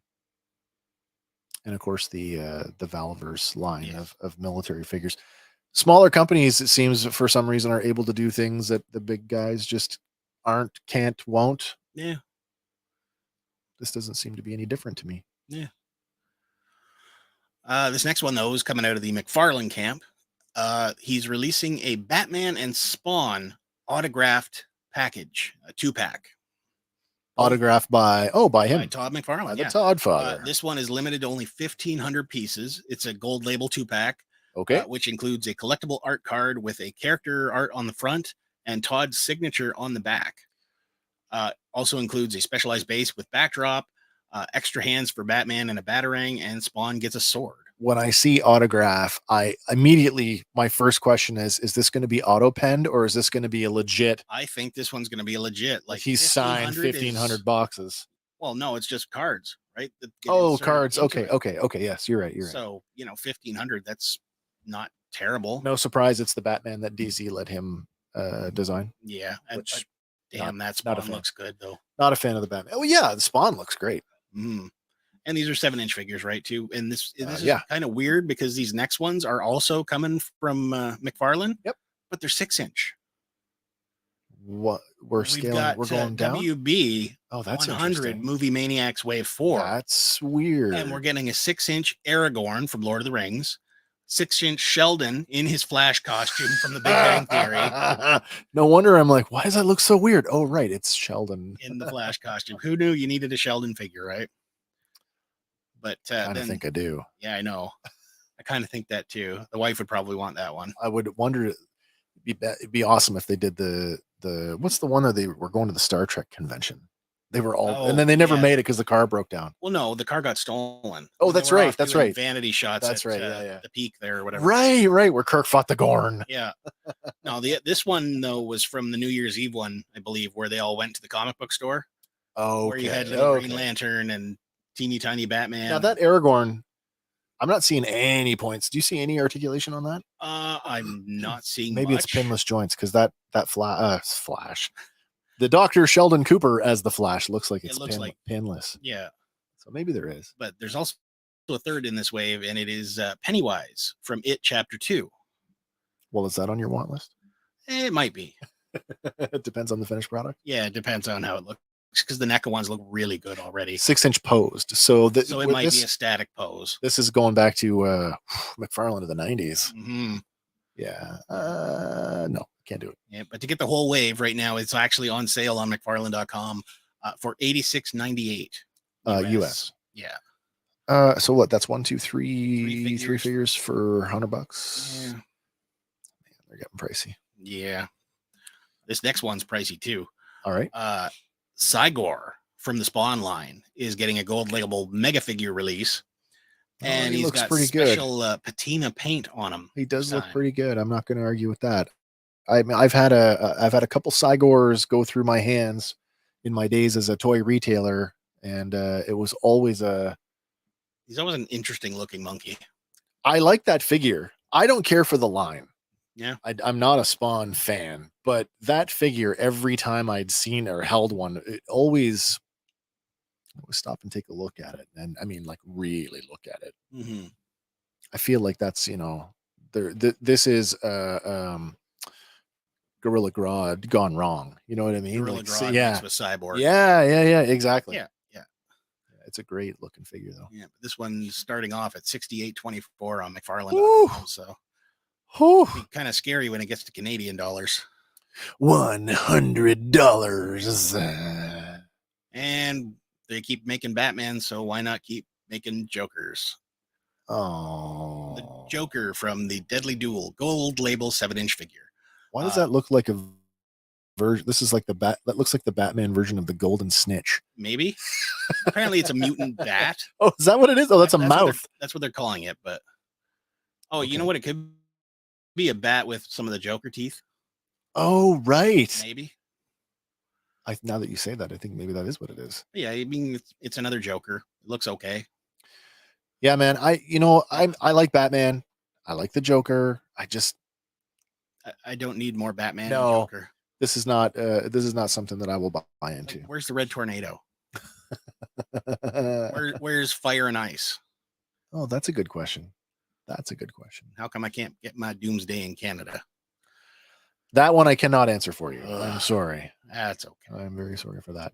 of course the Valverse line of military figures. Smaller companies, it seems, for some reason, are able to do things that the big guys just aren't, can't, won't. Yeah. This doesn't seem to be any different to me. Yeah. This next one, though, is coming out of the McFarlane camp. He's releasing a Batman and Spawn autographed package, a 2-pack. Autographed by him. By Todd McFarlane. By the Todd father. This one is limited to only 1,500 pieces. It's a gold label 2-pack. Okay. Which includes a collectible art card with a character art on the front and Todd's signature on the back. Also includes a specialized base with backdrop, extra hands for Batman and a Batarang, and Spawn gets a sword. When I see autograph, I immediately, my first question is this going to be auto penned or is this going to be a legit? I think this one's going to be a legit. Like he's signed 1,500 boxes. Well, no, it's just cards, right? Cards. Okay. Yes, you're right. So, 1,500, that's not terrible. No surprise it's the Batman that DC let him design. Yeah. That Spawn looks good, though. Not a fan of the Batman. Oh, yeah, the Spawn looks great. And these are 7-inch figures, right, too? And this is kind of weird because these next ones are also coming from McFarlane. Yep. But they're 6-inch. What? We're scaling. We're going down? WB that's 100 Movie Maniacs Wave 4. That's weird. And we're getting a 6-inch Aragorn from Lord of the Rings. 6-inch Sheldon in his Flash costume from The Big Bang Theory. No wonder I'm like, why does that look so weird? Oh, right, it's Sheldon in the Flash costume. Who knew you needed a Sheldon figure, right? But I think I do. Yeah, I know. I kind of think that too. The wife would probably want that one. I would wonder. It'd be awesome if they did the what's the one that they were going to the Star Trek convention. They were all, and then they never made it because the car broke down. Well, no, the car got stolen. Oh, that's right. That's right. Vanity shots. That's right. Yeah. The peak there or whatever. Right. Where Kirk fought the Gorn. Yeah. No, this one though was from the New Year's Eve one, I believe, where they all went to the comic book store. Oh, where you had little Green Lantern and teeny tiny Batman. Now that Aragorn, I'm not seeing any points. Do you see any articulation on that? I'm not seeing. Maybe much. It's pinless joints because that Flash. The Dr. Sheldon Cooper as the Flash looks like it's pinless. Yeah. So maybe there is. But there's also a third in this wave, and it is Pennywise from It Chapter 2. Well, is that on your want list? It might be. It depends on the finished product. Yeah, it depends on how it looks. Because the NECA ones look really good already. 6-inch posed. So it might be a static pose. This is going back to McFarlane of the 90s. Mm-hmm. Yeah. No, can't do it. Yeah, but to get the whole wave right now, it's actually on sale on McFarlane.com for $86.98 US. Yeah. So what? That's 1, 2, 3 figures for $100. Yeah. Man, they're getting pricey. Yeah. This next one's pricey too. All right. Cygor from the Spawn line is getting a gold label mega figure release. And he he's looks got pretty special patina paint on him. He does look pretty good. I'm not going to argue with that. I've had a couple Cygors go through my hands in my days as a toy retailer, and it was always he's always an interesting looking monkey. I like that figure. I don't care for the line. Yeah. I'm not a Spawn fan, but that figure, every time I'd seen or held one, it always stop and take a look at it. And I mean, like, really look at it. Mm-hmm. I feel like that's, this is Gorilla Grodd gone wrong. You know what I mean? Gorilla Grodd mixed with Cyborg. Yeah, exactly. Yeah. It's a great looking figure though. Yeah, but this one's starting off at $68.24 on McFarlane.com, so kind of scary when it gets to Canadian dollars. $100. And they keep making Batman, so why not keep making Jokers? Oh, the Joker from the Deadly Duel gold label 7-inch figure. Why does that look like a version? This is like that looks like the Batman version of the Golden Snitch. Maybe. Apparently it's a mutant bat. Oh, is that what it is? Oh, that's a mouth. That's what they're calling it. But you know what? It could be a bat with some of the Joker teeth. Oh, right. Maybe. Now that you say that, I think maybe that is what it is. Yeah, I mean, it's another Joker. It looks okay. Yeah, man. I like Batman. I like the Joker. I don't need more Batman and No. Joker. This is not something that I will buy Like, into. where's the Red Tornado? Where's Fire and Ice? Oh, that's a good question. That's a good question. How come I can't get my Doomsday in Canada? That one I cannot answer for you. I'm Ugh. sorry. That's okay. I'm very sorry for that.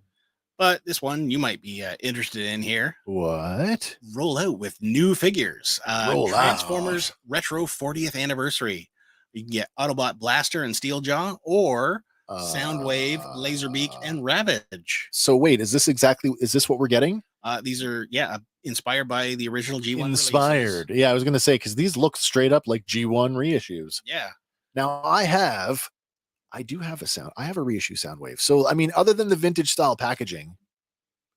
But this one you might be interested in here. What? Roll out with new figures. Roll Transformers Retro 40th Anniversary. You can get Autobot Blaster and Steeljaw, or Soundwave, Laserbeak, and Ravage. So wait, is this what we're getting? These are inspired by the original G1 Inspired. releases. Yeah, I was gonna say, because these look straight up like G1 reissues. Yeah. Now I have a reissue Soundwave. So I mean, other than the vintage style packaging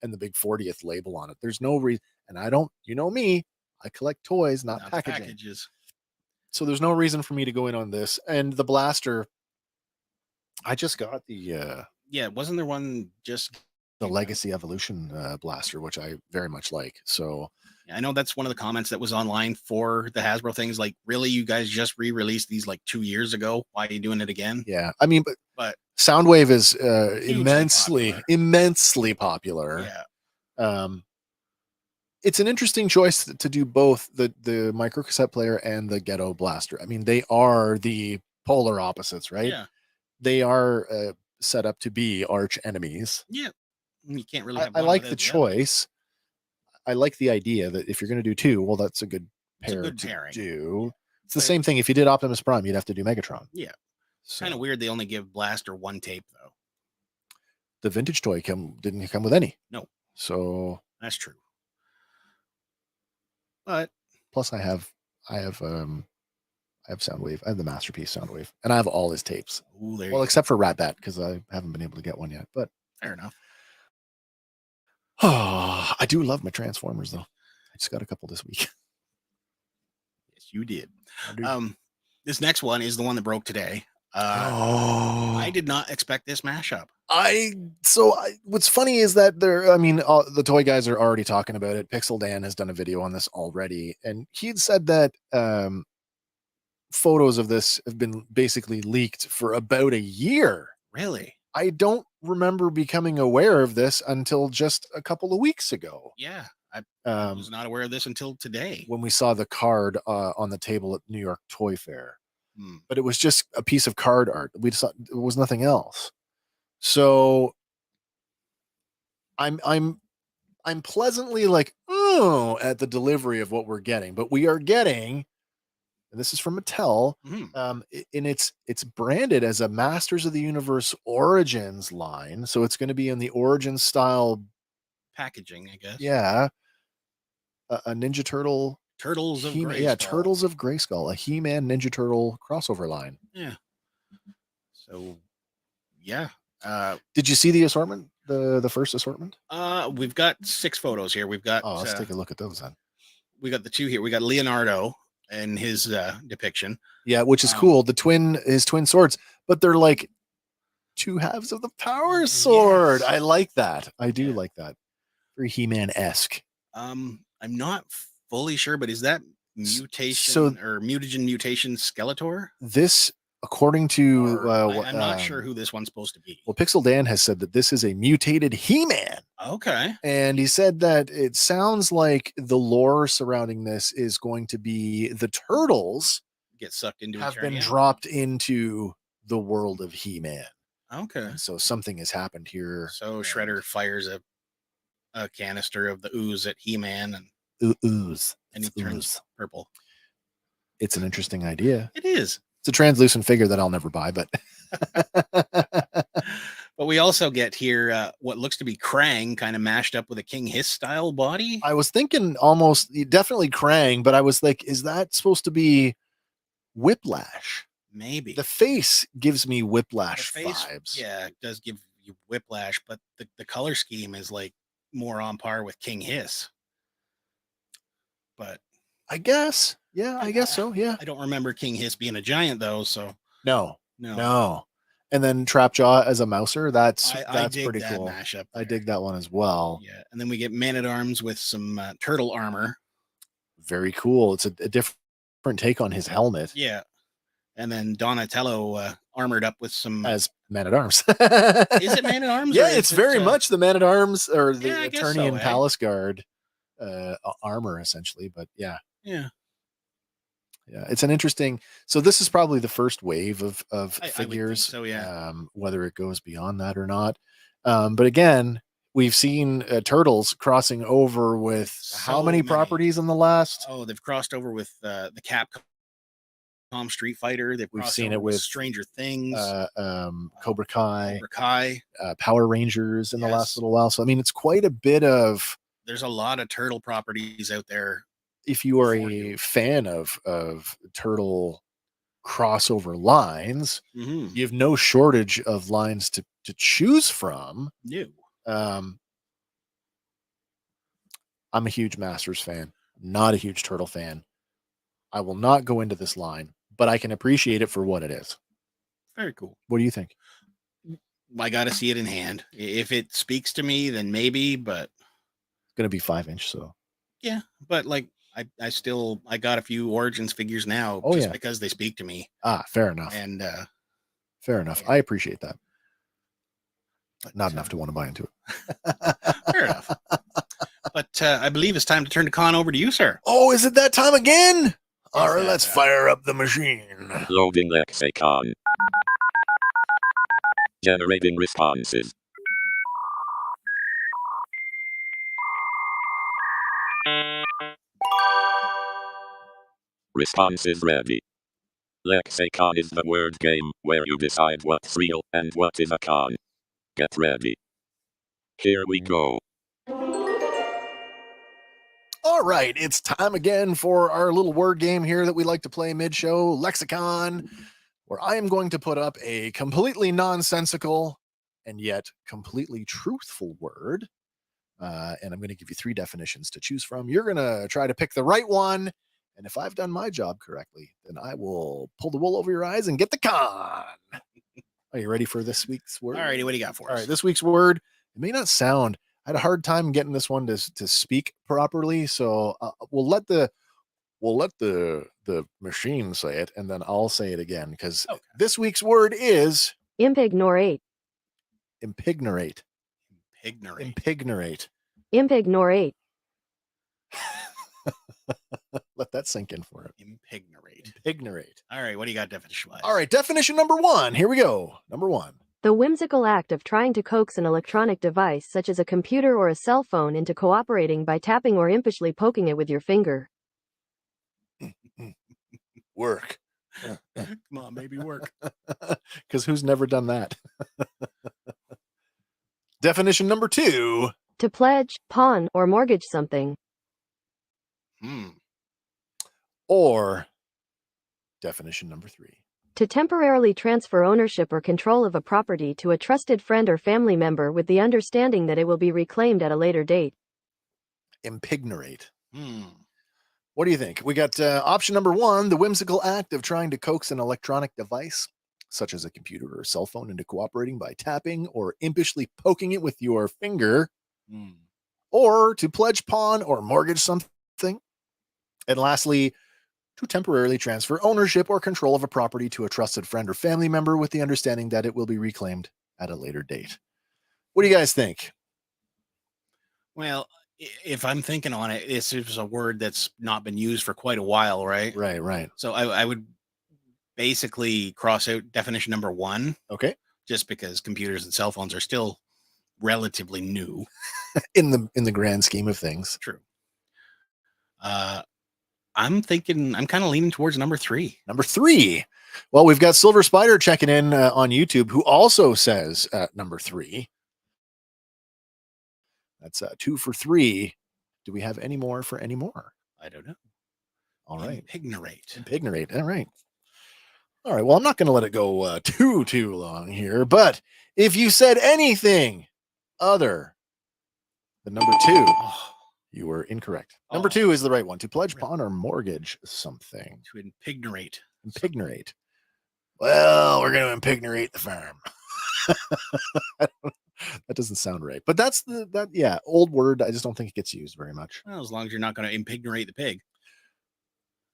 and the big 40th label on it, there's no reason. And I don't, you know me, I collect toys, not packaging. Packages. So there's no reason for me to go in on this. And the blaster, I just got the wasn't there one just Legacy Evolution blaster, which I very much like. So I know that's one of the comments that was online for the Hasbro things. Like, really, you guys just re-released these like 2 years ago? Why are you doing it again? yeah, I mean, but Soundwave is Hugely immensely popular. Yeah. It's an interesting choice to do both the micro cassette player and the Ghetto Blaster. I mean, they are the polar opposites, right? Yeah. They are set up to be arch enemies. Yeah. You can't really. I like the choice. I like the idea that if you're going to do two, well, that's a good pair to pairing. do. It's the same thing. If you did Optimus Prime, you'd have to do Megatron. Yeah. So, kind of weird they only give Blaster one tape though. The vintage toy didn't come with any. No. So that's true. But plus I have Soundwave. I have the Masterpiece Soundwave, and I have all his tapes. Ooh, well, except for Rat Bat, because I haven't been able to get one yet. But fair enough. Oh, I do love my Transformers, though. I just got a couple this week. Yes, you did. This next one is the one that broke today. I did not expect this mashup. What's funny is that the toy guys are already talking about it. Pixel Dan has done a video on this already, and he had said that photos of this have been basically leaked for about a year. Really? I don't remember becoming aware of this until just a couple of weeks ago. Yeah, I was not aware of this until today. When we saw the card on the table at New York Toy Fair. But it was just a piece of card art. It was nothing else. So I'm pleasantly like, oh, at the delivery of what we're getting. But we are getting, and this is from Mattel, and it's branded as a Masters of the Universe Origins line. So it's going to be in the Origins style packaging, I guess. Yeah. A Ninja Turtle. Turtles of Grayskull. Yeah, Turtles of Grayskull, a He-Man Ninja Turtle crossover line. Yeah. So, yeah. Did you see the assortment? The first assortment? We've got 6 photos here. We've got. Let's take a look at those then. We got the 2 here. We got Leonardo and his depiction. Yeah, which is cool. His twin swords, but they're like 2 halves of the Power Sword. Yes. I like that. I do like that. Very He-Man-esque. I'm not fully sure, but is that mutation or mutagen mutation Skeletor? This, according to I'm not sure who this one's supposed to be. Well, Pixel Dan has said that this is a mutated He-Man. Okay. And he said that it sounds like the lore surrounding this is going to be the Turtles get sucked into have been dropped into the world of He-Man. Okay. And so something has happened here. So Shredder fires a canister of the ooze at He-Man and ooze, and he turns purple. It's an interesting idea. It is. It's a translucent figure that I'll never buy, but but we also get here what looks to be Krang kind of mashed up with a King Hiss style body. I was thinking definitely Krang, but I was like, is that supposed to be Whiplash? Maybe. The face gives me Whiplash vibes. Yeah, it does give you Whiplash, but the color scheme is like more on par with King Hiss. But I guess, yeah, I guess so. Yeah, I don't remember King Hiss being a giant though, so no. And then Trapjaw as a mouser, that's pretty cool. I dig that one as well. Yeah, and then we get Man-at-Arms with some turtle armor. Very cool. It's a different take on his helmet. Yeah, And then Donatello armored up with some. As Man-at-Arms. Is it Man-at-Arms? Yeah, it's very much the Man-at-Arms or the Yeah, I guess attorney so, and eh? palace guard armor, essentially. But yeah. Yeah. Yeah, it's an interesting. So this is probably the first wave of I would think figures. so, yeah. Whether it goes beyond that or not. But again, we've seen Turtles crossing over with how So many many. properties in the last? Oh, they've crossed over with the Capcom Street Fighter. They've We've crossed seen over it with Stranger Things, Cobra Kai, Cobra Kai. Power Rangers in the last Yes. little while. So I mean, it's quite a bit of. There's a lot of turtle properties out there. If you are For a you. fan of turtle crossover lines, Mm-hmm. you have no shortage of lines to choose from. New. I'm a huge Masters fan, not a huge Turtle fan. I will not go into this line, but I can appreciate it for what it is. Very cool. What do you think? I got to see it in hand. If it speaks to me, then maybe, but It's going to be 5-inch, so yeah, but like I got a few Origins figures now Oh, just yeah. because they speak to me. Fair enough. And Fair enough. yeah. I appreciate that. But, Not enough to want to buy into it. Fair enough. But I believe it's time to turn the con over to you, sir. Oh, is it that time again? All right, that let's time? fire up the machine. Loading lexicon. Generating responses. Responses ready. Lexicon is the word game where you decide what's real and what is a con. Get ready. Here we go. All right, it's time again for our little word game here that we like to play mid-show, Lexicon, where I am going to put up a completely nonsensical and yet completely truthful word. And I'm going to give you 3 definitions to choose from. You're going to try to pick the right one. And if I've done my job correctly, then I will pull the wool over your eyes and get the con. Are you ready for this week's word? All righty, what do you got for us? All right, this week's word, it may not sound, I had a hard time getting this one to speak properly. So we'll let the machine say it, and then I'll say it again, because this week's word is Impignorate. Impignorate. Impignorate. Impignorate. Let that sink in for it. Impignorate. All right, what do you got definition-wise? All right, definition number 1. Here we go. Number 1. The whimsical act of trying to coax an electronic device such as a computer or a cell phone into cooperating by tapping or impishly poking it with your finger. Work. Come on, maybe work. Because who's never done that? Definition number 2. To pledge, pawn, or mortgage something. Or definition number 3. To temporarily transfer ownership or control of a property to a trusted friend or family member with the understanding that it will be reclaimed at a later date. Impignorate. What do you think? We got option number 1, the whimsical act of trying to coax an electronic device, such as a computer or cell phone, into cooperating by tapping or impishly poking it with your finger. Or to pledge, pawn, or mortgage something. And lastly, to temporarily transfer ownership or control of a property to a trusted friend or family member with the understanding that it will be reclaimed at a later date. What do you guys think? Well, if I'm thinking on it, this is a word that's not been used for quite a while, right? Right. So I would basically cross out definition number 1. Okay. Just because computers and cell phones are still relatively new. in the grand scheme of things. True. I'm kind of leaning towards number 3. Number 3. Well, we've got Silver Spider checking in on YouTube, who also says number 3. That's 2 for 3. Do we have any more for any more? I don't know. All right. Impignorate. All right. All right. Well, I'm not going to let it go too long here, but if you said anything other than number 2, you were incorrect. Number 2 is the right one. To pledge, pawn, or mortgage something. To impignorate. Impignorate. Well, we're going to impignorate the farm. That doesn't sound right. But that's old word. I just don't think it gets used very much. Well, as long as you're not going to impignorate the pig.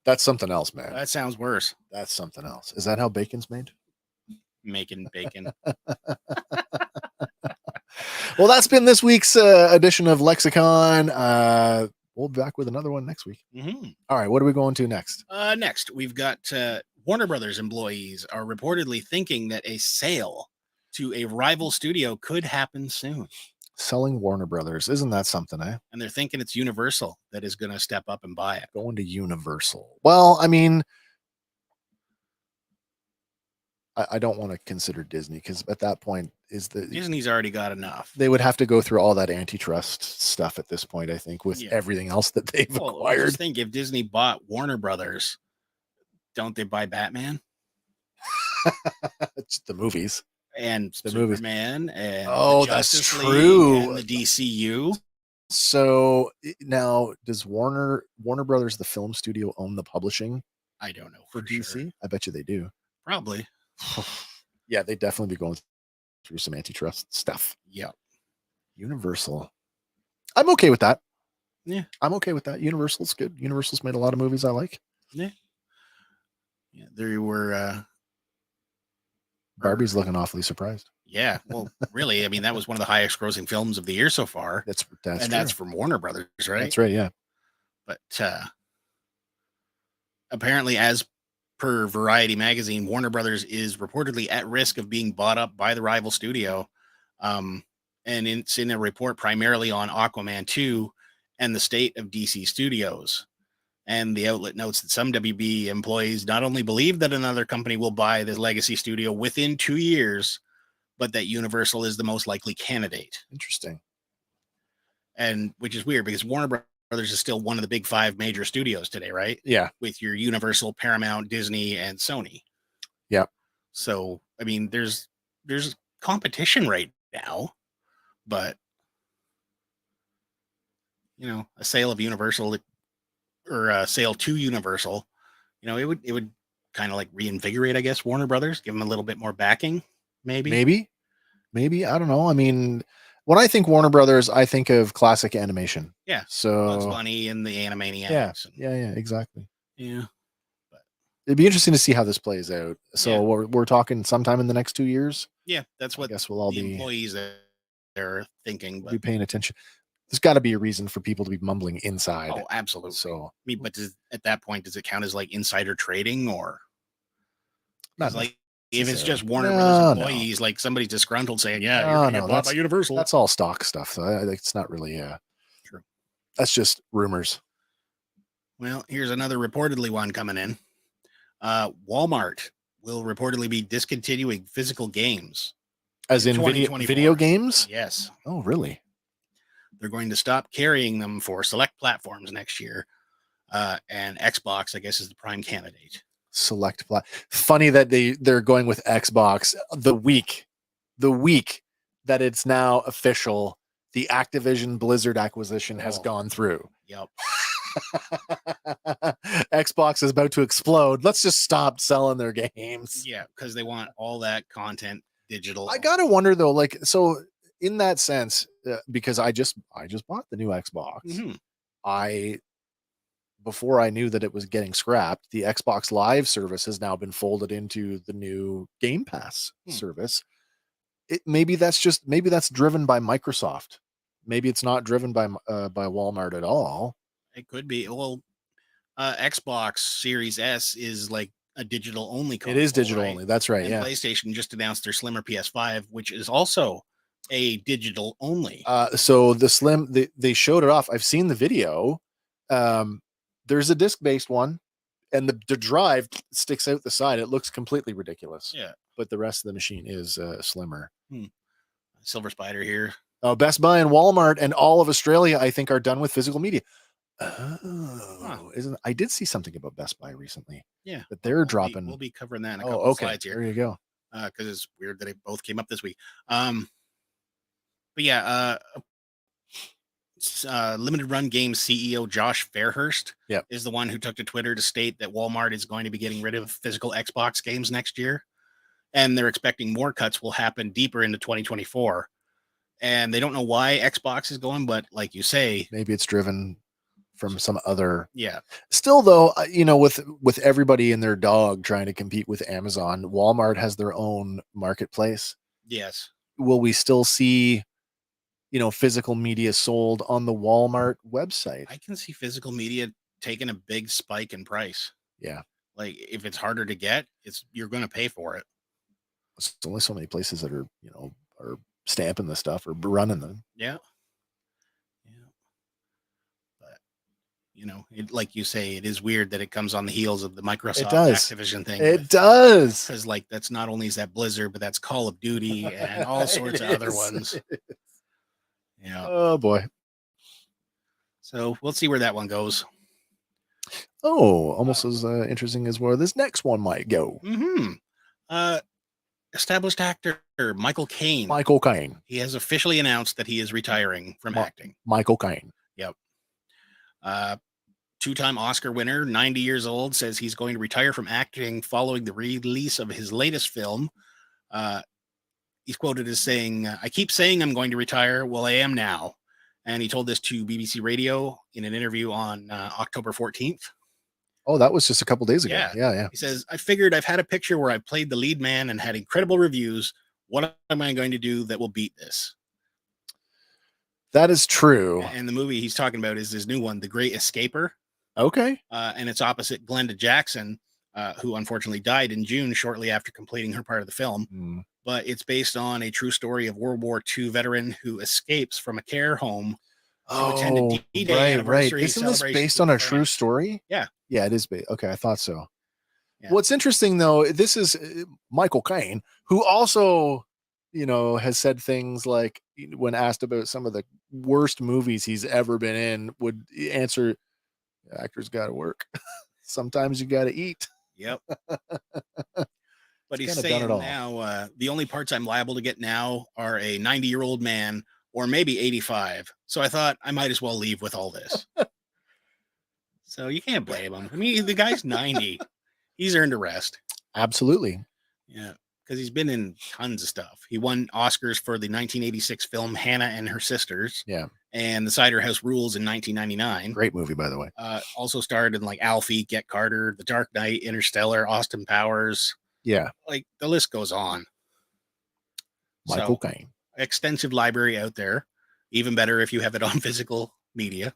That's something else, man. That sounds worse. That's something else. Is that how bacon's made? Making bacon. Well, that's been this week's edition of Lexicon. We'll be back with another one next week. Mhm. All right, what are we going to next? Next, we've got Warner Brothers employees are reportedly thinking that a sale to a rival studio could happen soon. Selling Warner Brothers. Isn't that something, eh? And they're thinking it's Universal that is going to step up and buy it. Going to Universal. Well, I mean, I don't want to consider Disney because at that point Disney's already got enough. They would have to go through all that antitrust stuff at this point, I think, with everything else that they've acquired. Just think, if Disney bought Warner Brothers, don't they buy Batman? It's the movies. And the Superman movies. And oh, that's true. And the DCU. So now, does Warner Brothers, the film studio, own the publishing? I don't know for DC. Sure. I bet you they do. Probably. Yeah, they'd definitely be going through some antitrust stuff. Yeah. Universal. I'm okay with that. Yeah, I'm okay with that. Universal's good. Universal's made a lot of movies I like. Yeah. Yeah, there were. Barbie's looking awfully surprised. Yeah, well, really, I mean, that was one of the highest grossing films of the year so far. That's that's from Warner Brothers, right? That's right, yeah. But apparently, as per Variety magazine, Warner Brothers is reportedly at risk of being bought up by the rival studio. And it's in a report primarily on Aquaman 2 and the state of DC Studios. And the outlet notes that some WB employees not only believe that another company will buy this legacy studio within 2 years, but that Universal is the most likely candidate. Interesting. And which is weird because Warner Brothers is still one of the big 5 major studios today, right? Yeah. With your Universal, Paramount, Disney, and Sony. Yeah. So, I mean, there's competition right now, but a sale of Universal or a sale to Universal, it would kind of like reinvigorate, I guess, Warner Brothers, give them a little bit more backing, maybe. I don't know. I mean, when I think Warner Brothers, I think of classic animation. Yeah. So Bugs Bunny and the Animaniacs. Yeah, exactly. Yeah. But it'd be interesting to see how this plays out. So we're talking sometime in the next 2 years. Yeah, that's what I guess we'll all the be employees they're thinking. We'll be paying attention. There's got to be a reason for people to be mumbling inside. Oh, absolutely. So, I mean, but at that point, does it count as like insider trading or not like if it's just Warner Brothers employees, like somebody's disgruntled saying, "Yeah, you're gonna get bought by Universal." That's all stock stuff. So it's not really true. That's just rumors. Well, here's another reportedly one coming in. Walmart will reportedly be discontinuing physical games. As in video games? Yes. Oh, really? They're going to stop carrying them for select platforms next year. And Xbox, I guess, is the prime candidate. Select Funny that they're going with Xbox the week that it's now official. The Activision Blizzard acquisition has gone through. Yep. Xbox is about to explode. Let's just stop selling their games. Yeah, because they want all that content digital. I gotta wonder though, like, so in that sense, because I just bought the new Xbox. Mm-hmm. Before I knew that it was getting scrapped, the Xbox Live service has now been folded into the new Game Pass service. Maybe that's driven by Microsoft. Maybe it's not driven by Walmart at all. It could be. Well, Xbox Series S is like a digital only console. It is digital only. That's right. And PlayStation just announced their slimmer PS5, which is also a digital only. So the slim, they showed it off. I've seen the video. There's a disc-based one, and the drive sticks out the side. It looks completely ridiculous. Yeah. But the rest of the machine is slimmer. Silver Spider here. Oh, Best Buy and Walmart and all of Australia, I think, are done with physical media. I did see something about Best Buy recently. Yeah. That they're dropping. We'll be covering that in a couple of slides here. There you go. Because it's weird that it both came up this week. But yeah, Limited Run Games CEO Josh Fairhurst is the one who took to Twitter to state that Walmart is going to be getting rid of physical Xbox games next year. And they're expecting more cuts will happen deeper into 2024. And they don't know why Xbox is going, but like you say, maybe it's driven from some other. Yeah. Still, though, with everybody and their dog trying to compete with Amazon, Walmart has their own marketplace. Yes. Will we still see, physical media sold on the Walmart website? I can see physical media taking a big spike in price. Yeah. Like if it's harder to get, you're going to pay for it. There's only so many places that are, are stamping the stuff or running them. Yeah. Yeah. But like you say, it is weird that it comes on the heels of the Microsoft Activision thing. It does. Because that's not only is that Blizzard, but that's Call of Duty and all sorts of other ones. Yeah. Oh boy. So we'll see where that one goes. Oh, almost as interesting as where this next one might go. Established actor Michael Caine. Michael Caine. He has officially announced that he is retiring from acting. Michael Caine. Yep. Two-time Oscar winner, 90 years old, says he's going to retire from acting following the release of his latest film. He's quoted as saying, "I keep saying I'm going to retire. Well, I am now." And he told this to BBC Radio in an interview on October 14th. Oh, that was just a couple days ago. Yeah. He says, "I figured I've had a picture where I played the lead man and had incredible reviews. What am I going to do that will beat this?" That is true. And the movie he's talking about is his new one, The Great Escaper. Okay. And it's opposite Glenda Jackson, who unfortunately died in June shortly after completing her part of the film. But it's based on a true story of World War II veteran who escapes from a care home to attend a D-Day anniversary. Isn't this based on a true story? Yeah. Yeah, it is. Okay, I thought so. Yeah. What's interesting, though, this is Michael Caine, who also, has said things like, when asked about some of the worst movies he's ever been in, would answer, "Actors got to work. Sometimes you got to eat." Yep. But he's saying now, the only parts I'm liable to get now are a 90-year-old man or maybe 85. So I thought I might as well leave with all this. So you can't blame him. I mean, the guy's 90. He's earned a rest. Absolutely. Yeah. Because he's been in tons of stuff. He won Oscars for the 1986 film Hannah and Her Sisters. Yeah. And The Cider House Rules in 1999. Great movie, by the way. Also starred in like Alfie, Get Carter, The Dark Knight, Interstellar, Austin Powers. Yeah. Like the list goes on. Michael Caine. Extensive library out there. Even better if you have it on physical media.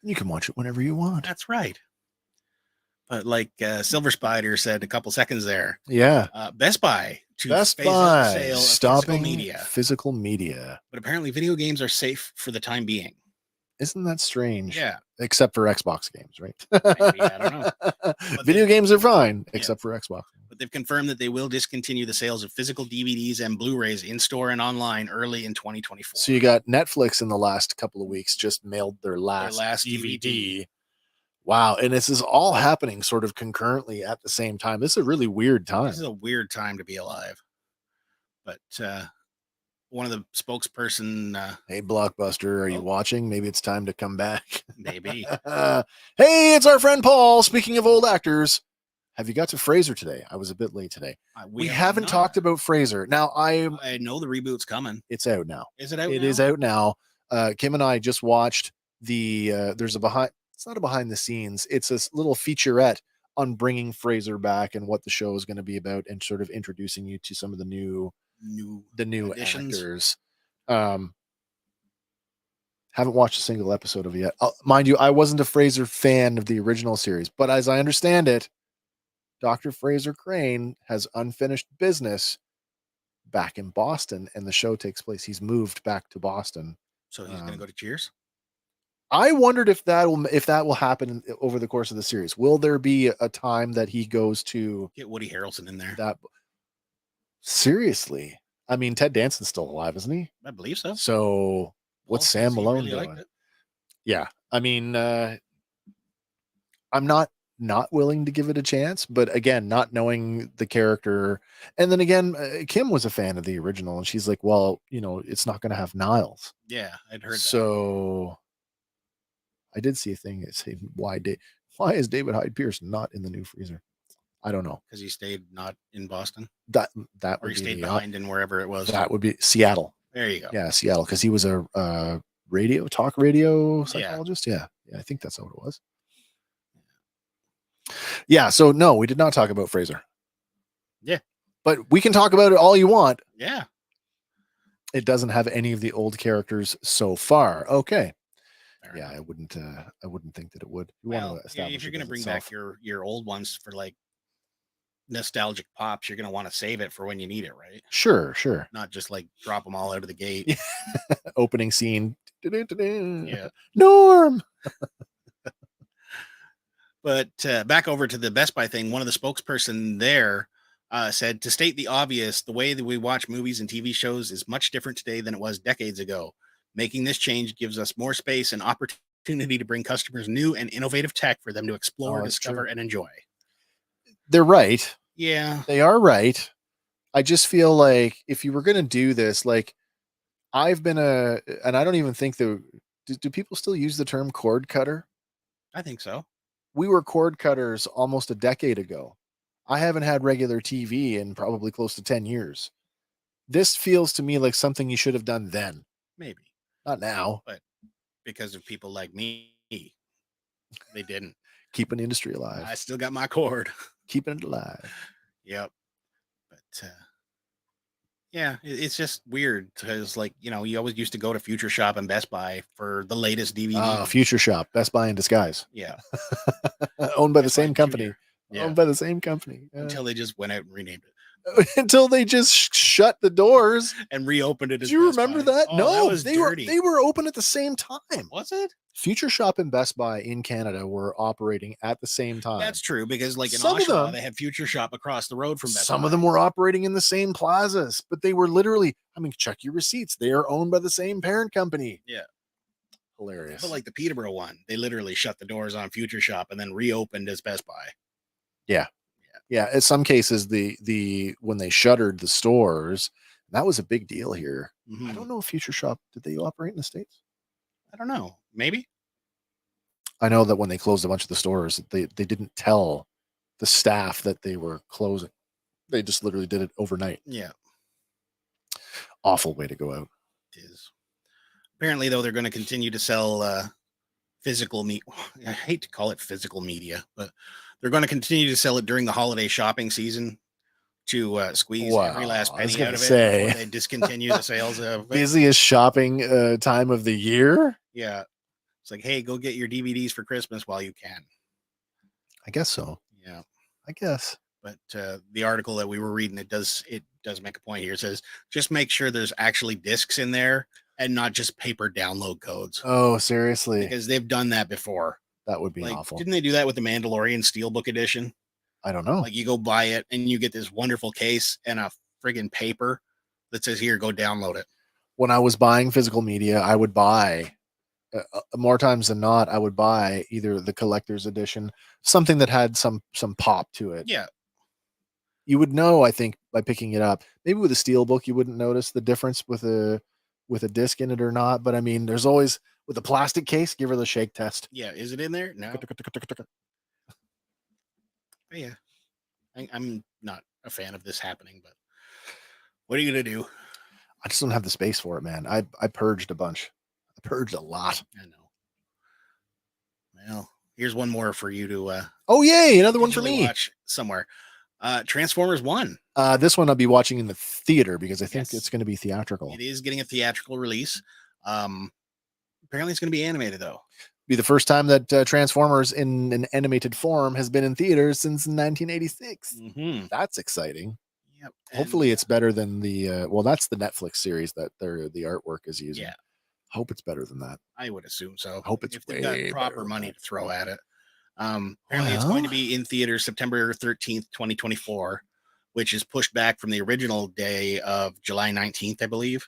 You can watch it whenever you want. That's right. But like Silver Spider said a couple seconds there. Yeah. Best Buy stopping physical media. But apparently video games are safe for the time being. Isn't that strange? Yeah. Except for Xbox games, right? Maybe, I don't know. Video games are fine, except for Xbox. But they've confirmed that they will discontinue the sales of physical DVDs and Blu-rays in store and online early in 2024. So you got Netflix in the last couple of weeks just mailed their last DVD. Wow. And this is all happening sort of concurrently at the same time. This is a really weird time. This is a weird time to be alive. But one of the spokesperson. Hey, Blockbuster, are you watching? Maybe it's time to come back. Maybe. Hey, it's our friend Paul. Speaking of old actors, have you got to Frasier today? I was a bit late today. We haven't talked about Frasier. Now, I know the reboot's coming. It's out now. Is it out now? It is out now. Kim and I just watched there's a behind. It's not a behind the scenes. It's a little featurette on bringing Frasier back and what the show is going to be about, and sort of introducing you to some of the new additions. Actors. Haven't watched a single episode of it yet. Mind you, I wasn't a Frasier fan of the original series, but as I understand it, Dr. Fraser Crane has unfinished business back in Boston, and the show takes place. He's moved back to Boston. So he's going to go to Cheers? I wondered if that will happen over the course of the series. Will there be a time that he goes to get Woody Harrelson in there? Seriously, I mean, Ted Danson's still alive, isn't he? I believe so. So what's Sam Malone doing? Yeah, I mean, I'm not willing to give it a chance, but again, not knowing the character, and then again, Kim was a fan of the original, and she's like, "Well, it's not going to have Niles." Yeah, I'd heard that. So I did see a thing that said, why is David Hyde Pierce not in the new Freezer? I don't know. Because he stayed not in Boston? That or he stayed behind in wherever it was. That would be Seattle. There you go. Yeah, Seattle, because he was a talk radio Yeah. psychologist. Yeah, I think that's what it was. Yeah, so no, we did not talk about Fraser. Yeah. But we can talk about it all you want. Yeah. It doesn't have any of the old characters so far. Okay. Fair Yeah, enough. I wouldn't think that it would. You want Well, to establish if you're it going to as bring itself. back your old ones for like nostalgic pops, you're going to want to save it for when you need it, right? Sure. Not just like drop them all out of the gate. Yeah. Opening scene. Yeah. Norm. But back over to the Best Buy thing, one of the spokesperson there said, to state the obvious, the way that we watch movies and TV shows is much different today than it was decades ago. Making this change gives us more space and opportunity to bring customers new and innovative tech for them to explore, that's discover, true. and enjoy. They're right. Yeah. They are right. I just feel like if you were going to do this, like I've been and I don't even think do people still use the term cord cutter? I think so. We were cord cutters almost a decade ago. I haven't had regular TV in probably close to 10 years. This feels to me like something you should have done then. Maybe. Not now. But because of people like me, they didn't. Keeping the industry alive. I still got my cord. Keeping it alive. Yep. But yeah, it's just weird because, like, you always used to go to Future Shop and Best Buy for the latest DVD. Future Shop, Best Buy in disguise. Yeah. Owned by the Best Buy same company. Junior. Yeah. Owned by the same company. Until they just went out and renamed it. Until they just shut the doors and reopened it. Did you remember that? Oh, no, that was they dirty. were open at the same time. Was it? Future Shop and Best Buy in Canada were operating at the same time. That's true, because like in Some of Oshawa, them- they had Future Shop across the road from Best Some Buy. of them were operating in the same plazas, but they were literally, I mean, check your receipts. They are owned by the same parent company. Yeah. Hilarious. But like the Peterborough one, they literally shut the doors on Future Shop and then reopened as Best Buy. Yeah, in some cases, the when they shuttered the stores, that was a big deal here. Mhm. I don't know if Future Shop, did they operate in the States? I don't know. Maybe. I know that when they closed a bunch of the stores, they didn't tell the staff that they were closing. They just literally did it overnight. Yeah, Awful way to go out. it is. Apparently, though, they're going to continue to sell physical meat. I hate to call it physical media, but they're going to continue to sell it during the holiday shopping season to squeeze every last I was penny out gonna of it say. before they discontinue the sales of it. Busiest shopping time of the year? Yeah. It's like, hey, go get your DVDs for Christmas while you can. I guess so. Yeah. I guess. But the article that we were reading, it does make a point here. It says, just make sure there's actually discs in there and not just paper download codes. Oh, seriously. Because they've done that before. That would be Like, awful. didn't they do that with the Mandalorian Steelbook edition? I don't know. Like, you go buy it and you get this wonderful case and a friggin' paper that says, here, go download it. When I was buying physical media, I would buy more times than not, I would buy either the collector's edition, something that had some pop to it. Yeah. You would know, I think, by picking it up. Maybe with a steel book, you wouldn't notice the difference with a disc in it or not. But I mean, there's always with a plastic case. Give her the shake test. Yeah. Is it in there? No. But yeah. I'm not a fan of this happening, but what are you going to do? I just don't have the space for it, man. I purged a bunch. I purged a lot. I know. Well, here's one more for you to Oh yay, another one for digitally me. watch somewhere. Transformers 1. This one I'll be watching in the theater because I think Yes. it's going to be theatrical. It is getting a theatrical release. Apparently it's going to be animated though. Be the first time that Transformers in an animated form has been in theaters since 1986. Mm-hmm. That's exciting. Yep. Hopefully it's better than the well, that's the Netflix series that the artwork is using. Yeah. Hope it's better than that. I would assume so. Hope it's if they've got way proper better money than to throw at it. Apparently it's going to Well. be in theaters September 13th, 2024, which is pushed back from the original day of July 19th, I believe.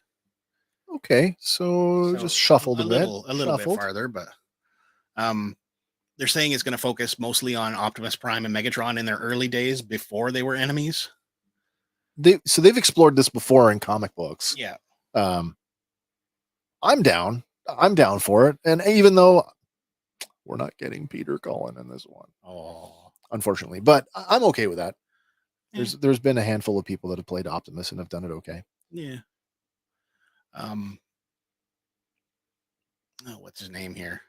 Okay, so just shuffled a bit. A little bit farther, but they're saying it's going to focus mostly on Optimus Prime and Megatron in their early days before they were enemies. They've explored this before in comic books. Yeah. I'm down. I'm down for it. And even though we're not getting Peter Cullen in this one, unfortunately, but I'm okay with that. Yeah. There's been a handful of people that have played Optimus and have done it okay. Yeah. what's his name here?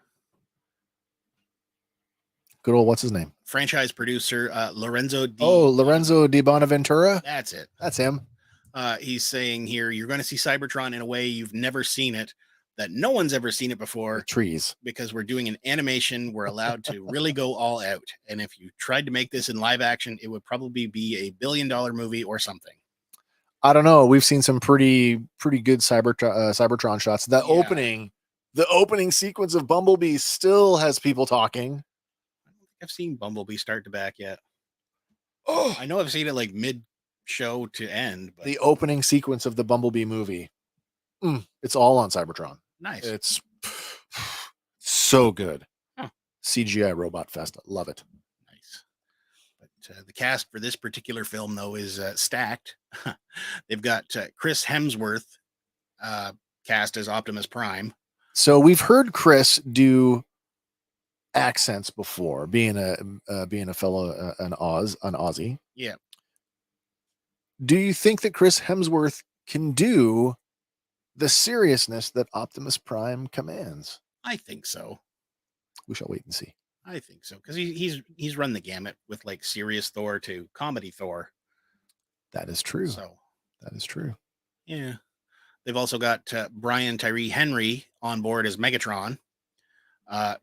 Good old, what's his name? Franchise producer Lorenzo D. Lorenzo Di Bonaventura. That's it. That's him. He's saying here, you're going to see Cybertron in a way you've never seen it, that no one's ever seen it before. The trees. Because we're doing an animation, we're allowed to really go all out. And if you tried to make this in live action, it would probably be a $1 billion movie or something. I don't know. We've seen some pretty good Cybertron shots. The opening sequence of Bumblebee still has people talking. I don't think I've seen Bumblebee start to back yet. Oh, I know I've seen it like mid show to end. But the opening sequence of the Bumblebee movie. It's all on Cybertron. Nice. It's so good. Huh. CGI Robot Fest. Love it. Nice. But the cast for this particular film, though, is stacked. They've got Chris Hemsworth cast as Optimus Prime. So we've heard Chris do accents before, being a fellow an Aussie. Yeah. Do you think that Chris Hemsworth can do the seriousness that Optimus Prime commands? I think so. We shall wait and see. I think so, because he's run the gamut with like serious Thor to comedy Thor. That is true. So that is true. Yeah. They've also got Brian Tyree Henry on board as Megatron.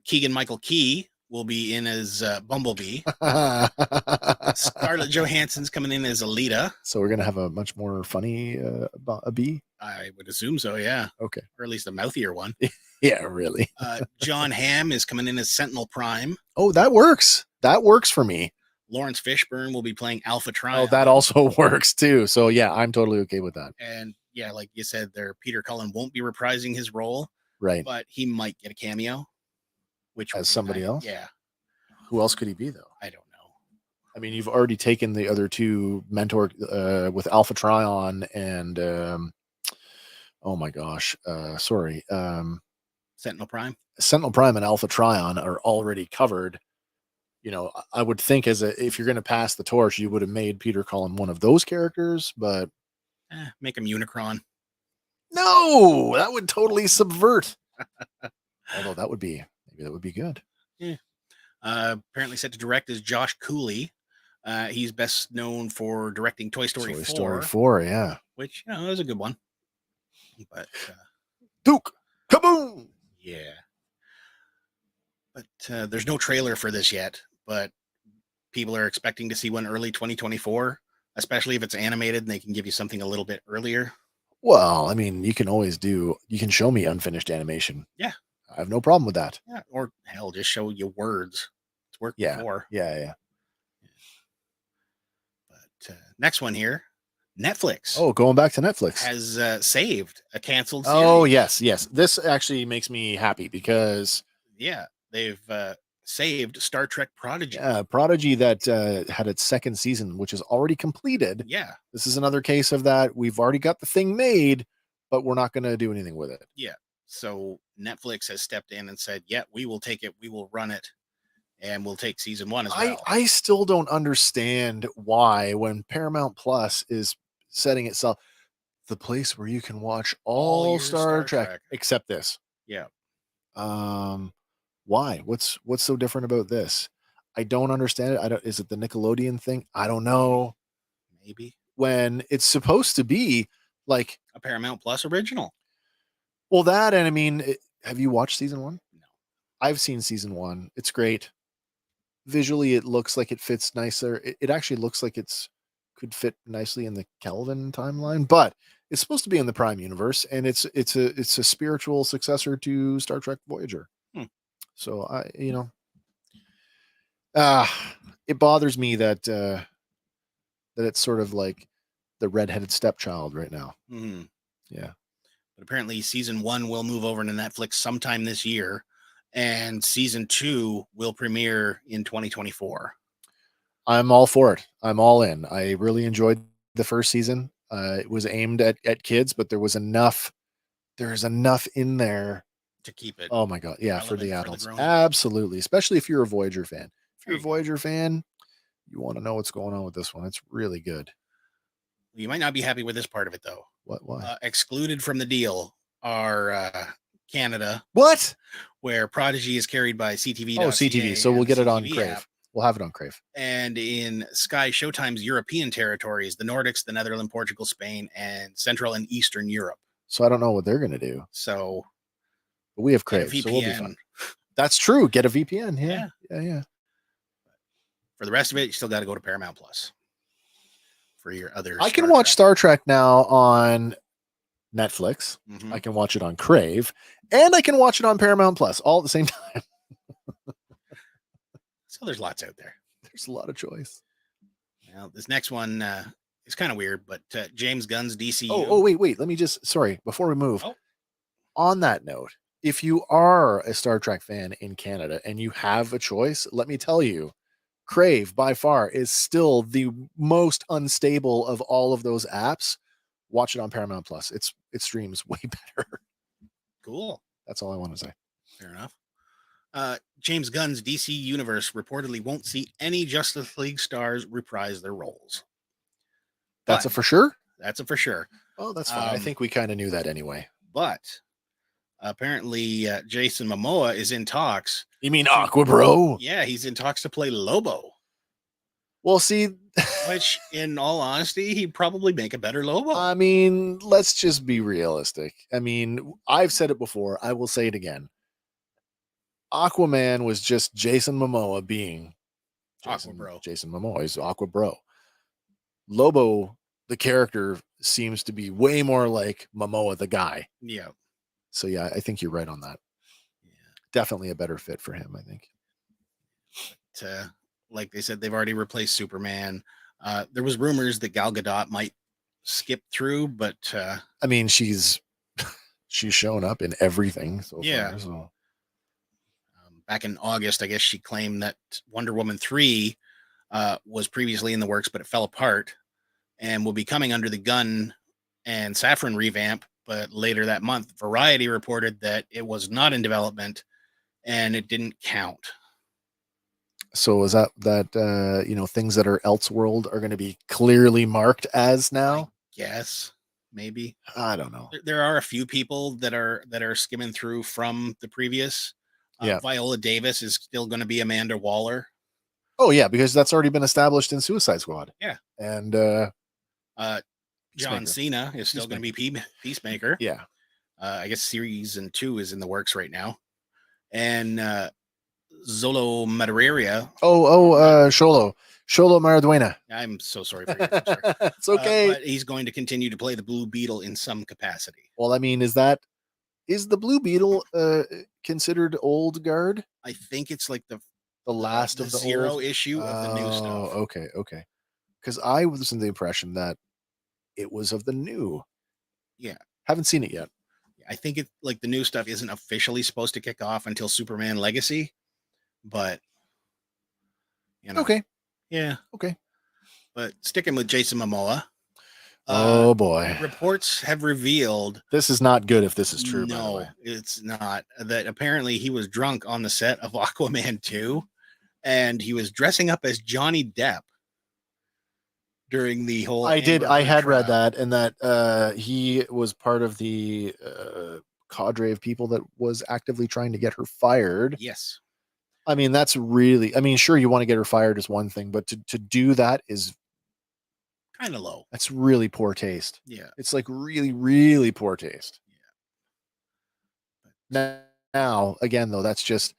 Keegan Michael Key will be in as Bumblebee. Scarlett Johansson's coming in as Alita. So we're gonna have a much more funny a bee. I would assume so, yeah. Okay. Or at least a mouthier one. Yeah, really. John Hamm is coming in as Sentinel Prime. Oh, that works. That works for me. Lawrence Fishburne will be playing Alpha Trion. Oh, that also works too. So yeah, I'm totally okay with that. And yeah, like you said there, Peter Cullen won't be reprising his role. Right. But he might get a cameo. Which as somebody else? Yeah. Who else could he be though? I don't know. I mean, you've already taken the other two mentor with Alpha Trion and oh my gosh, sorry. Sentinel Prime. Sentinel Prime and Alpha Trion are already covered. You know, I would think if you're going to pass the torch, you would have made Peter Cullen one of those characters, but make him Unicron. No, that would totally subvert. Although that would be good. Yeah. Apparently set to direct is Josh Cooley. He's best known for directing Toy Story 4. Story 4, yeah. Which, is a good one. But Duke, kaboom! Yeah. But there's no trailer for this yet, but people are expecting to see one early 2024, especially if it's animated and they can give you something a little bit earlier. Well, I mean, you can show me unfinished animation. Yeah. I have no problem with that. Yeah. Or hell, just show you words. It's worked before. Yeah. But next one here, Netflix. Oh, going back to Netflix. Has saved a canceled series. Oh, yes. This actually makes me happy because... Yeah, they've saved Star Trek Prodigy. Yeah, Prodigy that had its second season, which is already completed. Yeah. This is another case of that. We've already got the thing made, but we're not going to do anything with it. Yeah. So Netflix has stepped in and said, yeah, we will take it. We will run it. And we'll take season 1 as well. I still don't understand why when Paramount Plus is setting itself the place where you can watch all Star Trek except this. Yeah. Why? What's so different about this? I don't understand it. Is it the Nickelodeon thing? I don't know. Maybe. When it's supposed to be like a Paramount Plus original. Well, that, and I mean, have you watched season 1? No. I've seen season 1. It's great. Visually, it looks like it fits nicer. It actually looks like could fit nicely in the Kelvin timeline, but it's supposed to be in the Prime universe, and it's a spiritual successor to Star Trek Voyager. So it bothers me that it's sort of like the redheaded stepchild right now. Mm-hmm. Yeah. But apparently season 1 will move over to Netflix sometime this year, and season 2 will premiere in 2024. I'm all for it. I'm all in. I really enjoyed the first season. It was aimed at kids, but there's enough in there to keep it. Oh my God. Yeah. For the adults. Absolutely. Especially if you're a Voyager fan. If you're a Voyager fan, you want to know what's going on with this one. It's really good. You might not be happy with this part of it though. What? Why? Excluded from the deal are Canada, What? where Prodigy is carried by CTV. Oh, CTV. So we'll and get the it on CTV Crave. app. We'll have it on Crave. And in Sky Showtime's European territories, the Nordics, the Netherlands, Portugal, Spain, and Central and Eastern Europe. So I don't know what they're going to do. So But we have get a Crave, so we'll be VPN. fine. That's true. Get a VPN. Yeah. For the rest of it, you still got to go to Paramount Plus for your other. I can Star watch Trek. Star Trek now on Netflix. Mhm. I can watch it on Crave, and I can watch it on Paramount Plus all at the same time. So there's lots out there. There's a lot of choice. Now, this next one is kind of weird, but James Gunn's DCU. Wait. Let me sorry, before we move. Oh. On that note, if you are a Star Trek fan in Canada and you have a choice, let me tell you, Crave by far is still the most unstable of all of those apps. Watch it on Paramount Plus. It streams way better. Cool. That's all I want to say. Fair enough. James Gunn's DC universe reportedly won't see any Justice League stars reprise their roles. That's a for sure? That's a for sure. Oh, that's fine. I think we kind of knew that anyway. But apparently Jason Momoa is in talks. You mean Aqua Bro? Yeah, he's in talks to play Lobo. Well, see, which in all honesty, he'd probably make a better Lobo. I mean, let's just be realistic. I mean, I've said it before. I will say it again. Aquaman was just Jason Momoa being Aqua Bro. Jason Momoa is Aqua Bro. Lobo, the character, seems to be way more like Momoa, the guy. Yeah. So yeah, I think you're right on that. Yeah. Definitely a better fit for him, I think. But, like they said, they've already replaced Superman. There was rumors that Gal Gadot might skip through, but I mean, she's shown up in everything so far. So. Back in August, I guess she claimed that Wonder Woman 3 was previously in the works, but it fell apart and will be coming under the Gunn and Safran revamp. But later that month, Variety reported that it was not in development and it didn't count. So is that things that are Elseworld are going to be clearly marked as now? Yes, maybe. I don't know. There are a few people that are skimming through from the previous. Viola Davis is still going to be Amanda Waller. Oh yeah, because that's already been established in Suicide Squad. Yeah, and John Cena is still going to be Peacemaker. Yeah, I guess season 2 is in the works right now, and Zolo Madureira. Xolo Maraduena. I'm so sorry for you. I'm sorry. It's okay. But he's going to continue to play the Blue Beetle in some capacity. Well, I mean, is the Blue Beetle considered old guard? I think it's like the last of the zero old issue of the new stuff. Okay. Because I was under the impression that it was of the new. Yeah. Haven't seen it yet. I think it like the new stuff isn't officially supposed to kick off until Superman Legacy, but okay. Yeah. Okay. But sticking with Jason Momoa. Oh boy. Reports have revealed this is not good if this is true. No, by the way. It's not. That apparently he was drunk on the set of Aquaman 2 and he was dressing up as Johnny Depp during the whole I had read that, and that he was part of the cadre of people that was actively trying to get her fired. Yes. I mean, that's really, sure, you want to get her fired is one thing, but to do that is kind of low. That's really poor taste. Yeah. It's like really, really poor taste. Yeah. Now, again, though, that's just,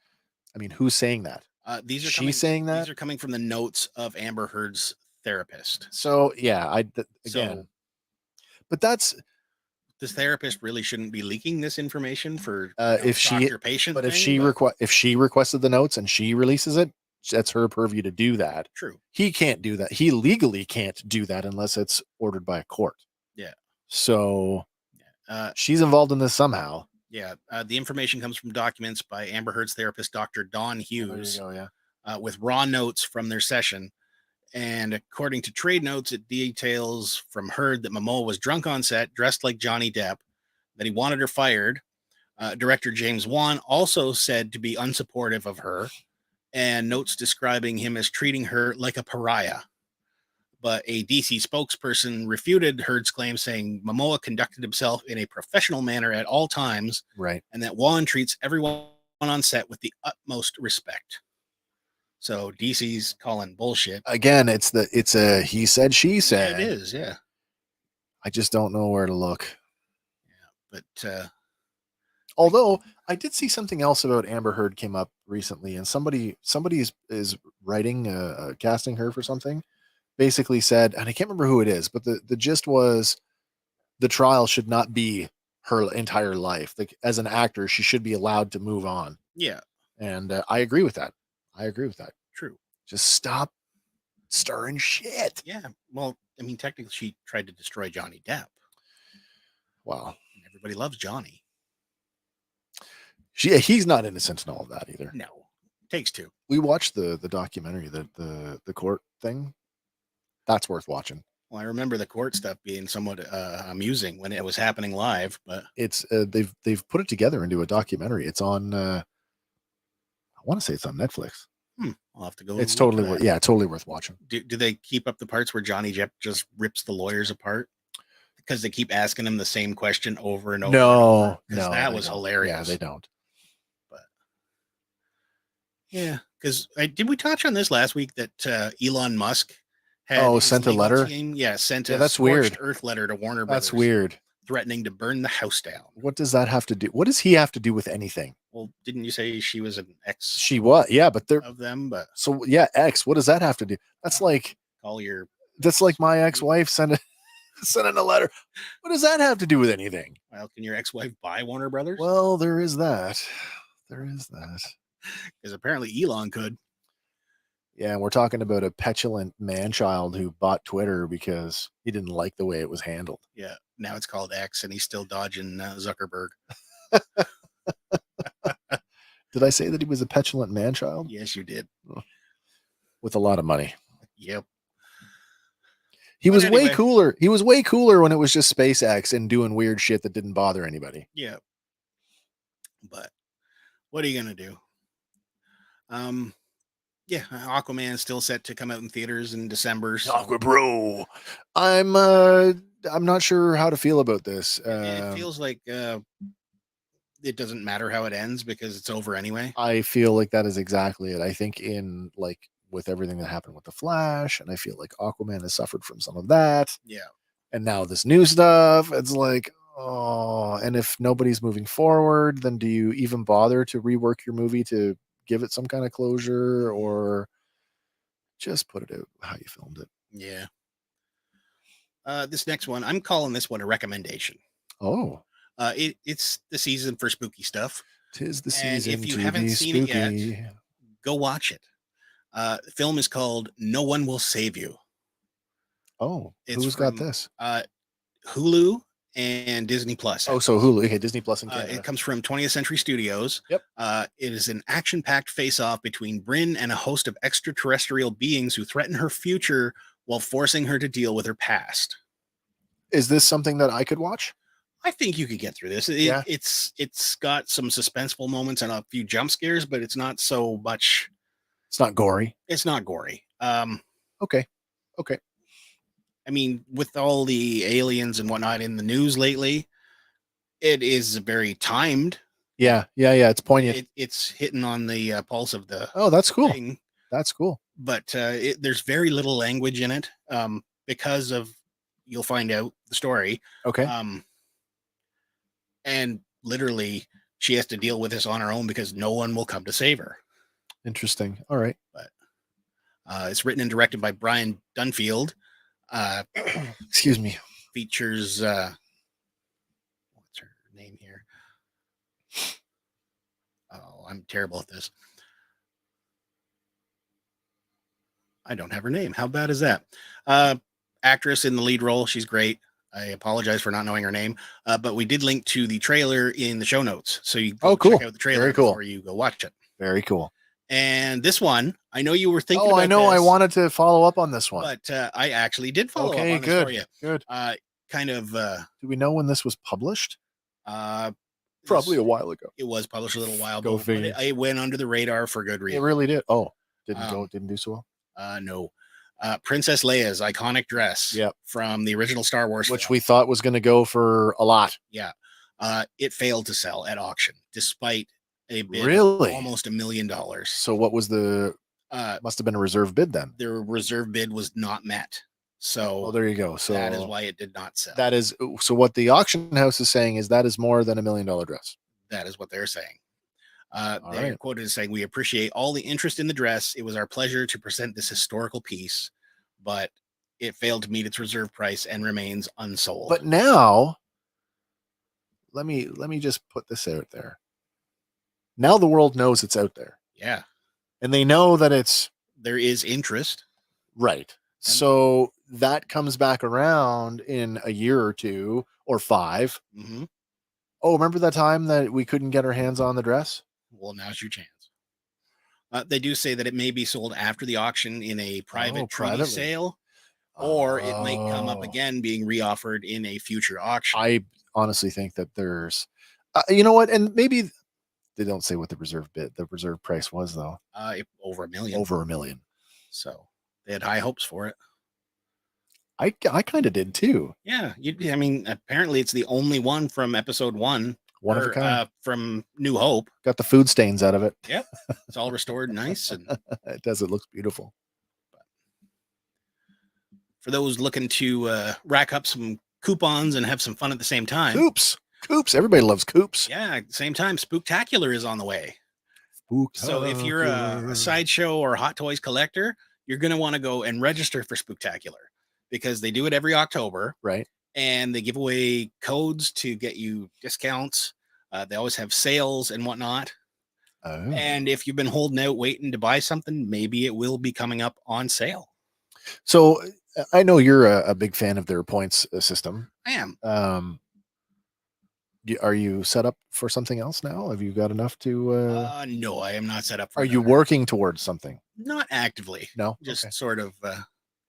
who's saying that? She's saying that? These are coming from the notes of Amber Heard's therapist. So, yeah, but that's, this therapist really shouldn't be leaking this information for if she patient. But if she requested the notes and she releases it, that's her purview to do that. True. He can't do that. He legally can't do that unless it's ordered by a court. Yeah. So she's involved in this somehow. Yeah. The information comes from documents by Amber Heard's therapist, Dr. Dawn Hughes, with raw notes from their session. And according to trade notes, it details from Heard that Momoa was drunk on set, dressed like Johnny Depp, that he wanted her fired. Director James Wan also said to be unsupportive of her, and notes describing him as treating her like a pariah. But a DC spokesperson refuted Heard's claim, saying Momoa conducted himself in a professional manner at all times, Right. and that Wan treats everyone on set with the utmost respect. So DC's calling bullshit. Again, it's a he said, she said. Yeah, it is, yeah. I just don't know where to look. Yeah, but although I did see something else about Amber Heard came up recently, and somebody is writing, casting her for something. Basically said, and I can't remember who it is, but the gist was the trial should not be her entire life. Like, as an actor, she should be allowed to move on. yeah, And I agree with that. true. Just stop stirring shit. Yeah. Well, I mean, technically, she tried to destroy Johnny Depp. Wow. Everybody loves Johnny. He's not innocent in all of that either. No, takes two. We watched the documentary, the court thing. That's worth watching. Well, I remember the court stuff being somewhat amusing when it was happening live, but It's they've put it together into a documentary. It's on I want to say it's on Netflix. I'll have to go. It's totally worth watching. Do they keep up the parts where Johnny Depp just rips the lawyers apart because they keep asking him the same question over and over? No, because that was hilarious. Yeah, they don't. But yeah, because did we touch on this last week that Elon Musk had his sent a legal letter? team, sent a that's scorched weird. earth letter to Warner Brothers. That's weird. Threatening to burn the house down. What does that have to do? What does he have to do with anything? Well, didn't you say she was an ex? She was, yeah, but they're of them, but so yeah, ex. What does that have to do? That's like call your. That's like my ex-wife sending a letter. What does that have to do with anything? Well, can your ex-wife buy Warner Brothers? Well, there is that. Because apparently Elon could. Yeah, and we're talking about a petulant man-child who bought Twitter because he didn't like the way it was handled. Yeah, now it's called X, and he's still dodging Zuckerberg. Did I say that he was a petulant man-child? Yes, you did. With a lot of money. Yep. He was way cooler. He was way cooler when it was just SpaceX and doing weird shit that didn't bother anybody. Yeah. But what are you gonna do? Yeah, Aquaman is still set to come out in theaters in December. So Aqua Bro. I'm not sure how to feel about this. it feels like it doesn't matter how it ends because it's over anyway. I feel like that is exactly it. I think with everything that happened with the Flash, and I feel like Aquaman has suffered from some of that. Yeah. And now this new stuff, it's like, oh, and if nobody's moving forward, then do you even bother to rework your movie to give it some kind of closure, or just put it out how you filmed it? Yeah. This next one, I'm calling this one a recommendation. Oh. It's the season for spooky stuff. 'Tis the And season if you to haven't be seen spooky. it yet, go watch it. The film is called No One Will Save You. Oh, It's who's got this? Hulu and Disney Plus. Oh, so Hulu. Okay, Disney Plus in Canada. It comes from 20th Century Studios. Yep. It is an action-packed face-off between Bryn and a host of extraterrestrial beings who threaten her future while forcing her to deal with her past. Is this something that I could watch? I think you could get through this. Yeah. It's got some suspenseful moments and a few jump scares, but it's not so much. It's not gory. It's not gory. Okay. I mean, with all the aliens and whatnot in the news lately, it is very timed. Yeah. It's poignant. It's hitting on the pulse of the. Oh, that's cool. Thing. That's cool. But there's very little language in it because of, you'll find out the story. Okay. And literally, she has to deal with this on her own because no one will come to save her. Interesting. All right. But it's written and directed by Brian Dunfield. Excuse me. Features what's her name here? Oh, I'm terrible at this. I don't have her name. How bad is that? Actress in the lead role. She's great. I apologize for not knowing her name, but we did link to the trailer in the show notes, so you go cool. check out the trailer Very cool. before you go watch it. Very cool. And this one, I know you were thinking. Oh, about I know. this, I wanted to follow up on this one, but I actually did follow up on this good. for you. Good. Kind of. Do we know when this was published? Probably a while ago. It was published a little while Go ago, but figure. it went under the radar for good It reason. really did. Oh, didn't do so well. No. Princess Leia's iconic dress Yep. from the original Star Wars, which film. we thought was going to go for a lot. Yeah. It failed to sell at auction despite a bid Really? of almost $1 million. So what was the? Must have been a reserve bid then. Their reserve bid was not met. So Well, there you go. So that is why it did not sell. that is so. What the auction house is saying is that is more than $1 million dress. That is what they're saying. All They're right. quoted as saying, "We appreciate all the interest in the dress. It was our pleasure to present this historical piece, but it failed to meet its reserve price and remains unsold." But now, let me just put this out there. Now the world knows it's out there, yeah, and they know that it's there is interest. right. So that comes back around in a year or 2 or 5. Mm-hmm. Oh, remember that time that we couldn't get our hands on the dress? Well, now's your chance. They do say that it may be sold after the auction in a private treaty privately. sale, or it might come up Oh. again being reoffered in a future auction. I honestly think that there's, you know what, and maybe they don't say what the reserve price was though. Over $1 million. Over $1 million. So they had high hopes for it. I kind of did too. Yeah, I mean, apparently it's the only one from episode 1. One of a kind. From New Hope. Got the food stains out of it. Yep, it's all restored, nice, and it does. It looks beautiful. For those looking to rack up some coupons and have some fun at the same time, Coops. Everybody loves coops. Yeah, at the same time, Spooktacular is on the way. So if you're a Sideshow or Hot Toys collector, you're going to want to go and register for Spooktacular because they do it every October. Right. And they give away codes to get you discounts. They always have sales and whatnot. Oh. And if you've been holding out waiting to buy something, maybe it will be coming up on sale. So I know you're a big fan of their points system. I am. Are you set up for something else now? Have you got enough to? No, I am not set up for. Are you working towards something? Not actively. No, just sort of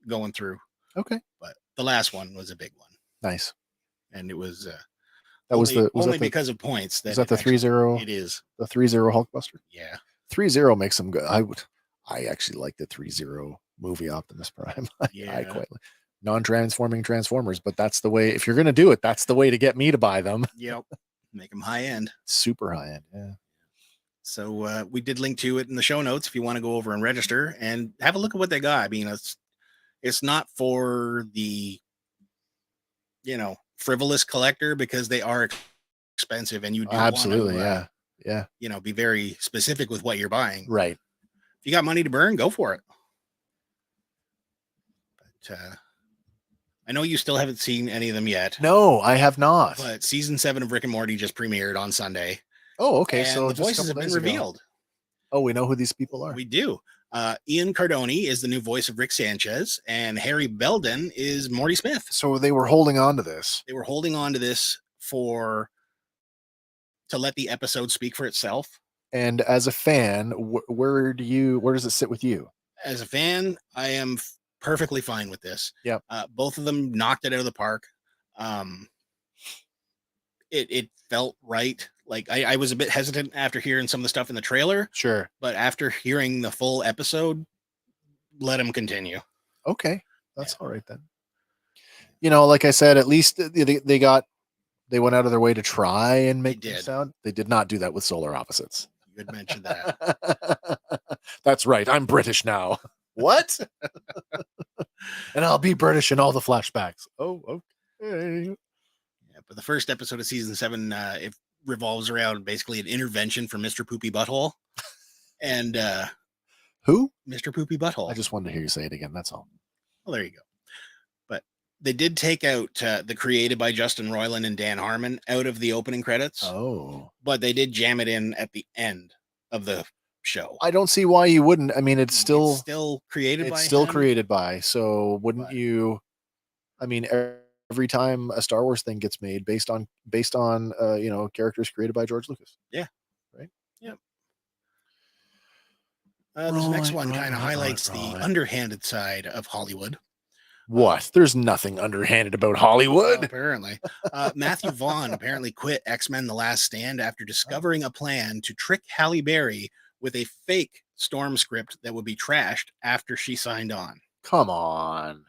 going through. Okay, but the last one was a big one. Nice, and it was. That was only because of points. Is that the 3-0? It is the 3-0 Hulkbuster. Yeah, 3-0 makes them good. I actually like the 3-0 movie Optimus Prime. Yeah, I quite like non-transforming Transformers, but that's the way. If you're going to do it, that's the way to get me to buy them. Yep, make them high end, super high end. Yeah. So we did link to it in the show notes if you want to go over and register and have a look at what they got. I mean, it's not for the frivolous collector because they are expensive and you do absolutely want to, yeah, be very specific with what you're buying. Right. If you got money to burn, go for it. But I know you still haven't seen any of them yet. No, I have not. But season 7 of Rick and Morty just premiered on Sunday. Oh, okay. And so the voices have been revealed. Oh, we know who these people are. We do. Ian Cardoni is the new voice of Rick Sanchez, and Harry Belden is Morty Smith. So they were holding on to this. They were holding on to this to let the episode speak for itself. And as a fan, where does it sit with you? As a fan, I am perfectly fine with this. Yep. Both of them knocked it out of the park. It felt right. Like I was a bit hesitant after hearing some of the stuff in the trailer. Sure. But after hearing the full episode, let them continue. Okay. That's all right then. Like I said, at least they went out of their way to try and make the sound. They did not do that with Solar Opposites. You had mentioned that. That's right. I'm British now. What? And I'll be British in all the flashbacks. Oh, okay. Yeah, but the first episode of season 7, it revolves around basically an intervention for Mr. Poopy Butthole. And who? Mr. Poopy Butthole. I just wanted to hear you say it again. That's all. Well, there you go. But they did take out the created by Justin Roiland and Dan Harmon out of the opening credits. Oh. But they did jam it in at the end of the show. I don't see why you wouldn't. I mean, it's still created by created by. So wouldn't you? I mean, every time a Star Wars thing gets made based on characters created by George Lucas. Yeah. Right. Yep. This next one kind of highlights the underhanded side of Hollywood. What? There's nothing underhanded about Hollywood. Well, apparently. Matthew Vaughn apparently quit X-Men The Last Stand after discovering a plan to trick Halle Berry with a fake Storm script that would be trashed after she signed on. Come on.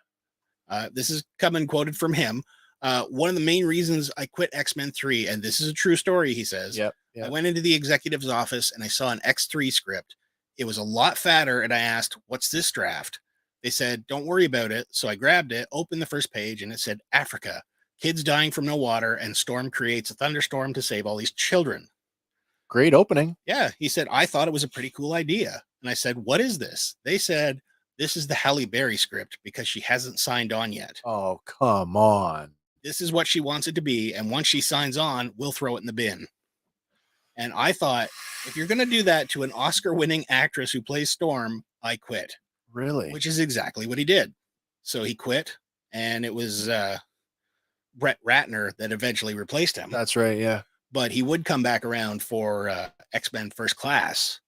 This is coming quoted from him. One of the main reasons I quit X-Men 3, and this is a true story, he says, Yep. I went into the executive's office and I saw an X3 script. It was a lot fatter, and I asked, what's this draft? They said, don't worry about it. So I grabbed it, opened the first page, and it said, Africa. Kids dying from no water, and storm creates a thunderstorm to save all these children. Great opening. Yeah, he said, I thought it was a pretty cool idea. And I said, what is this? They said, this is the Halle Berry script because she hasn't signed on yet. Oh, come on. This is what she wants it to be. And once she signs on, we'll throw it in the bin. And I thought, if you're going to do that to an Oscar-winning actress who plays Storm, I quit. Really? Which is exactly what he did. So he quit, and it was Brett Ratner that eventually replaced him. That's right, yeah. But he would come back around for X-Men First Class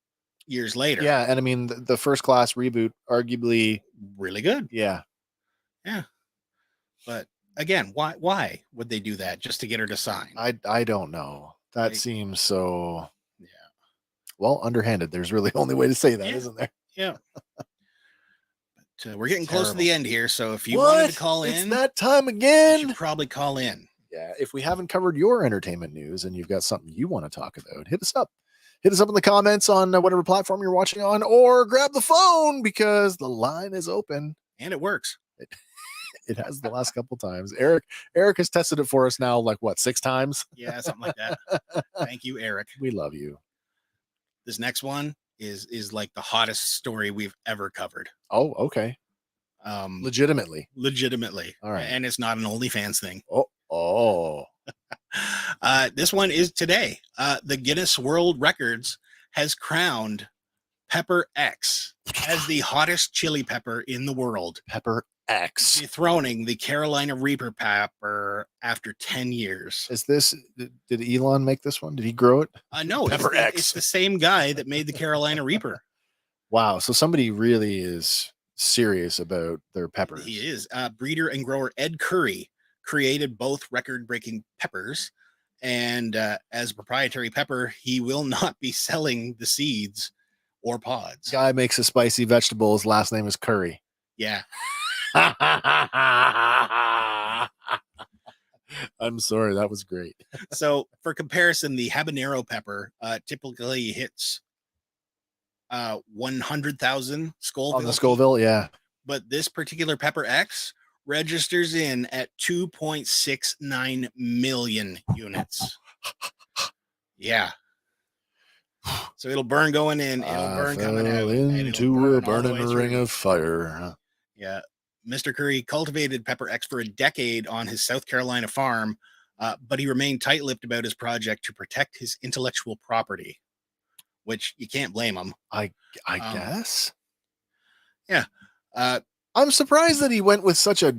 years later. Yeah, and I mean, the First Class reboot, arguably... Really good. Yeah. Yeah. But again, why would they do that just to get her to sign? I don't know. That seems so... Yeah. Well, underhanded. There's really only way to say that, isn't there? Yeah. But we're getting close to the end here, so if you What? wanted to call in... It's that time you again? should probably call in. Yeah, if we haven't covered your entertainment news and you've got something you want to talk about, hit us up. Hit us up in the comments on whatever platform you're watching on, or grab the phone because the line is open. And it works. It has the last couple times. Eric has tested it for us now, like what, 6 times? Yeah, something like that. Thank you, Eric. We love you. This next one is like the hottest story we've ever covered. Oh, okay. Legitimately. All right. And it's not an OnlyFans thing. Oh. This one is today. The Guinness World Records has crowned Pepper X as the hottest chili pepper in the world. Pepper X. Dethroning the Carolina Reaper pepper after 10 years. Is this, did Elon make this one? Did he grow it? No, Pepper X. It's the same guy that made the Carolina Reaper. Wow. So somebody really is serious about their peppers. He is. Breeder and grower Ed Curry created both record-breaking peppers. And as a proprietary pepper, he will not be selling the seeds or pods. Guy makes a spicy vegetable. His last name is Curry. Yeah. I'm sorry. That was great. So for comparison, the habanero pepper typically hits 100,000 Scoville. On the Scoville, yeah. But this particular Pepper X registers in at 2.69 million units. Yeah. So it'll burn going in, it'll burn coming out. Into a burning ring of fire. Yeah. Mr. Curry cultivated Pepper X for a decade on his South Carolina farm, but he remained tight-lipped about his project to protect his intellectual property, which you can't blame him. I guess. Yeah. I'm surprised that he went with such a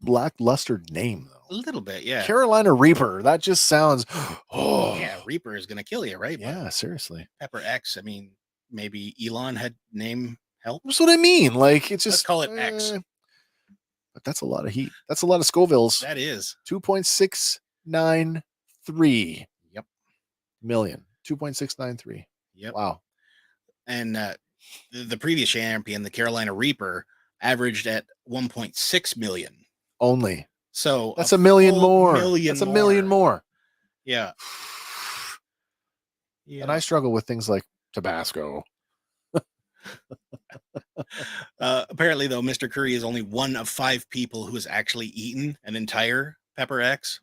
lackluster name, though. A little bit, yeah. Carolina Reaper. That just sounds. Oh, yeah. Reaper is going to kill you, right? Yeah, seriously. Pepper X. I mean, maybe Elon had name help. That's what I mean. Like, it's just. Let's call it X. But that's a lot of heat. That's a lot of Scovilles. That is 2.693. Yep. Million. 2.693. Yep. Wow. And the previous champion, the Carolina Reaper, averaged at 1.6 million. Only. So that's a million more. That's a million more. Yeah. Yeah. And I struggle with things like Tabasco. Apparently, though, Mr. Curry is only one of 5 people who has actually eaten an entire Pepper X.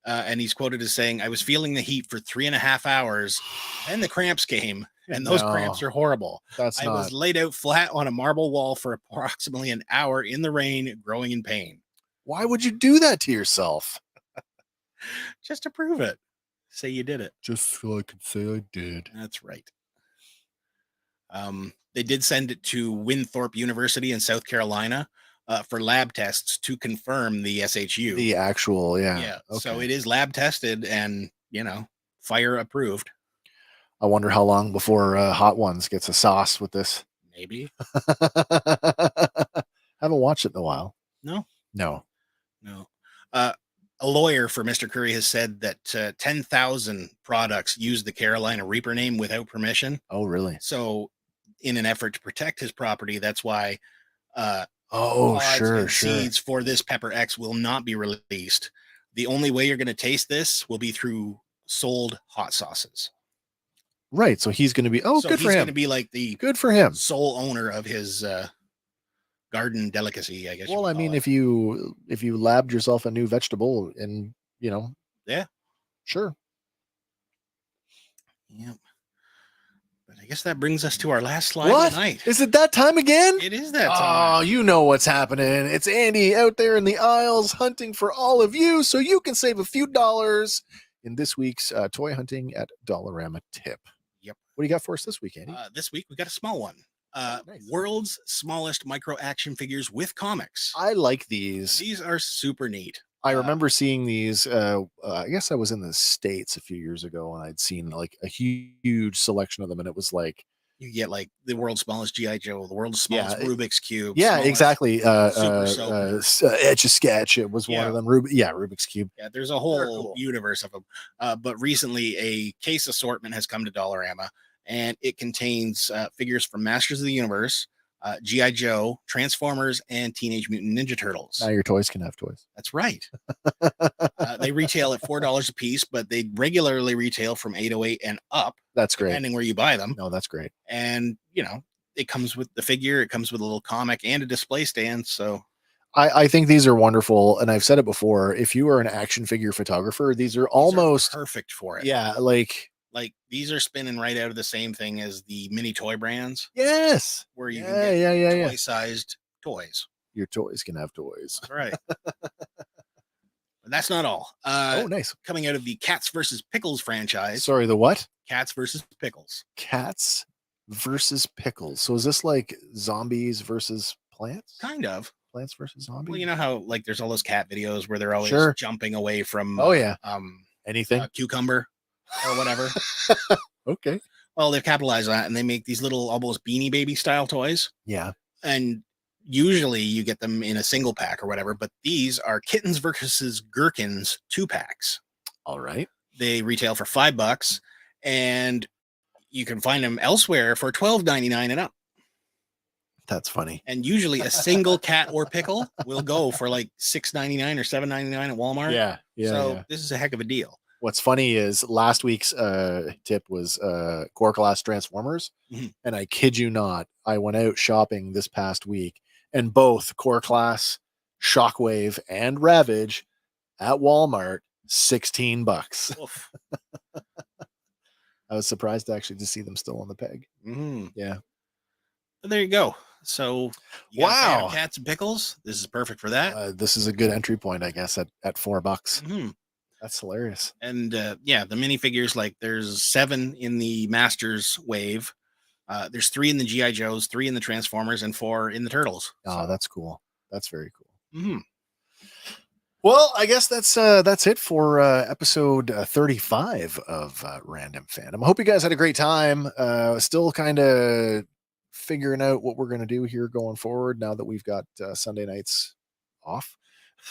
And he's quoted as saying, I was feeling the heat for 3.5 hours, and the cramps came, and those cramps are horrible. I was laid out flat on a marble wall for approximately an hour in the rain, growing in pain. Why would you do that to yourself? Just to prove it. Say you did it. Just so I could say I did. That's right. They did send it to Winthrop University in South Carolina for lab tests to confirm the SHU. The actual, yeah. Yeah. Okay. So it is lab tested and, fire approved. I wonder how long before Hot Ones gets a sauce with this. Maybe. Haven't watched it in a while. No. A lawyer for Mr. Curry has said that 10,000 products use the Carolina Reaper name without permission. Oh, really? So in an effort to protect his property, that's why Oh, pods sure, and sure. seeds for this Pepper X will not be released. The only way you're going to taste this will be through sold hot sauces. Right. So he's going to be, so good for he's him. going to be like the Good for him. sole owner of his garden delicacy, I guess. Well, I mean, if you labbed yourself a new vegetable and, yeah, sure. Yep. But I guess that brings us to our last slide What? tonight. Is it that time again? It is that Oh, time. you know what's happening. It's Andy out there in the aisles hunting for all of you so you can save a few dollars in this week's toy hunting at Dollarama tip. Yep. What do you got for us this week, Andy? This week we got a small one. Nice. World's smallest micro action figures with comics. I like these. These are super neat. I remember seeing these. I guess I was in the States a few years ago and I'd seen like a huge selection of them. And it was like, you get like the world's smallest G.I. Joe, the world's smallest Rubik's Cube. Yeah, exactly. Super Soaker. Etch a Sketch. It was one of them. Rubik's Cube. Yeah, there's a whole universe of them. But recently, a case assortment has come to Dollarama, and it contains figures from Masters of the Universe, G.I. Joe, Transformers, and Teenage Mutant Ninja Turtles. Now your toys can have toys. That's right. They retail at $4 a piece, but they regularly retail from $8.08 and up. That's great. Depending where you buy them. No, that's great. And, it comes with the figure, it comes with a little comic and a display stand. So I think these are wonderful. And I've said it before, if you are an action figure photographer, these are almost perfect for it. Yeah, like these are spinning right out of the same thing as the mini toy brands. Yes. Where you can get toy-sized toys. Your toys can have toys. That's right. But that's not all. Nice. Coming out of the Cats versus Pickles franchise. Sorry, the what? Cats versus Pickles. Cats versus Pickles. So is this like zombies versus plants? Kind of. Plants versus zombies? Well, you know how like there's all those cat videos where they're always jumping away from anything? Cucumber or whatever. Okay. Well, they've capitalized on that and they make these little almost Beanie Baby style toys. Yeah. And usually you get them in a single pack or whatever, but these are Kittens versus Gherkins 2-packs. All right. They retail for $5 and you can find them elsewhere for $12.99 and up. That's funny. And usually a single cat or pickle will go for like $6.99 or $7.99 at Walmart. Yeah. So this is a heck of a deal. What's funny is last week's tip was core class Transformers. Mm-hmm. And I kid you not, I went out shopping this past week and both core class, Shockwave, and Ravage at Walmart, $16. I was surprised actually to see them still on the peg. Mm-hmm. Yeah. But there you go. So wow, cats and pickles. This is perfect for that. This is a good entry point, I guess, at $4. Mm-hmm. That's hilarious. And the minifigures, like there's 7 in the Masters wave. There's 3 in the G.I. Joes, 3 in the Transformers, and 4 in the Turtles. Oh, that's cool. That's very cool. Mm-hmm. Well, I guess that's it for episode 35 of Random Fandom. I hope you guys had a great time. Still kind of figuring out what we're going to do here going forward now that we've got Sunday nights off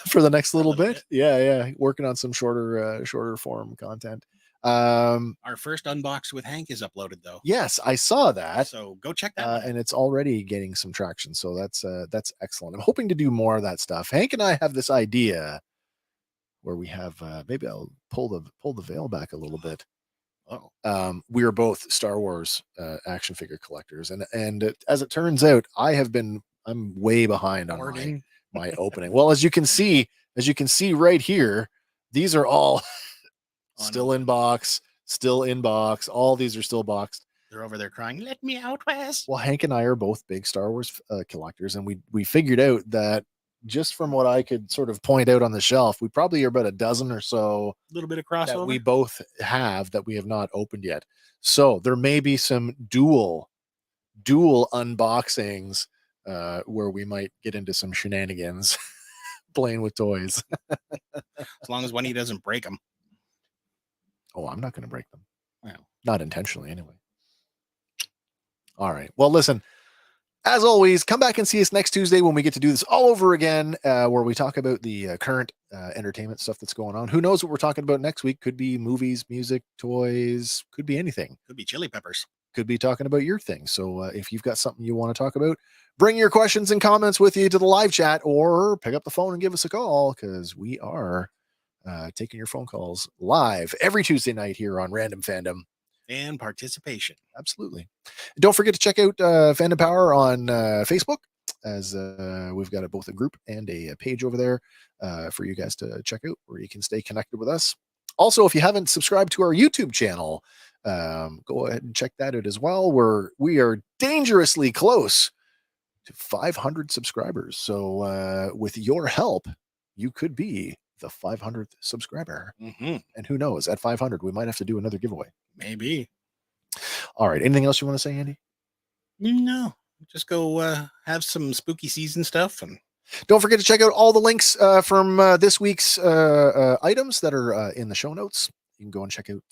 for the next little bit. Yeah. Working on some shorter form content. Our first Unboxed with Hank is uploaded though. Yes, I saw that. So go check that out. And it's already getting some traction. So that's excellent. I'm hoping to do more of that stuff. Hank and I have this idea where we have maybe I'll pull the veil back a little bit. We are both Star Wars action figure collectors, and as it turns out, I'm way behind on my opening. Well, as you can see right here, these are all still in box. All these are still boxed. They're over there crying, "Let me out, Wes." Well, Hank and I are both big Star Wars collectors, and we figured out that just from what I could sort of point out on the shelf, we probably are about a dozen or so. A little bit of crossover that we both have that we have not opened yet. So there may be some dual unboxings where we might get into some shenanigans playing with toys. As long as Wendy doesn't break them. Oh, I'm not going to break them. Well, not intentionally anyway. All right. Well, listen, as always, come back and see us next Tuesday when we get to do this all over again, where we talk about the current entertainment stuff that's going on. Who knows what we're talking about next week? Could be movies, music, toys, could be anything. Could be chili peppers. could be talking about your thing. So if you've got something you want to talk about, bring your questions and comments with you to the live chat, or pick up the phone and give us a call, because we are taking your phone calls live every Tuesday night here on Random Fandom. And participation. Absolutely. Don't forget to check out Fandom Power on Facebook, as we've got both a group and a page over there for you guys to check out, where you can stay connected with us. Also, if you haven't subscribed to our YouTube channel, go ahead and check that out as well. We are dangerously close to 500 subscribers. So with your help, you could be the 500th subscriber. Mm-hmm. And who knows, at 500, we might have to do another giveaway. Maybe. All right. Anything else you want to say, Andy? No. Just go have some spooky season stuff. And don't forget to check out all the links from this week's items that are in the show notes. You can go and check out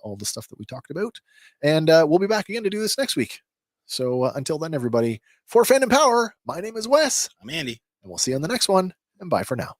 all the stuff that we talked about. And we'll be back again to do this next week. So until then, everybody, for Fandom Power, my name is Wes. I'm Andy. And we'll see you on the next one. And bye for now.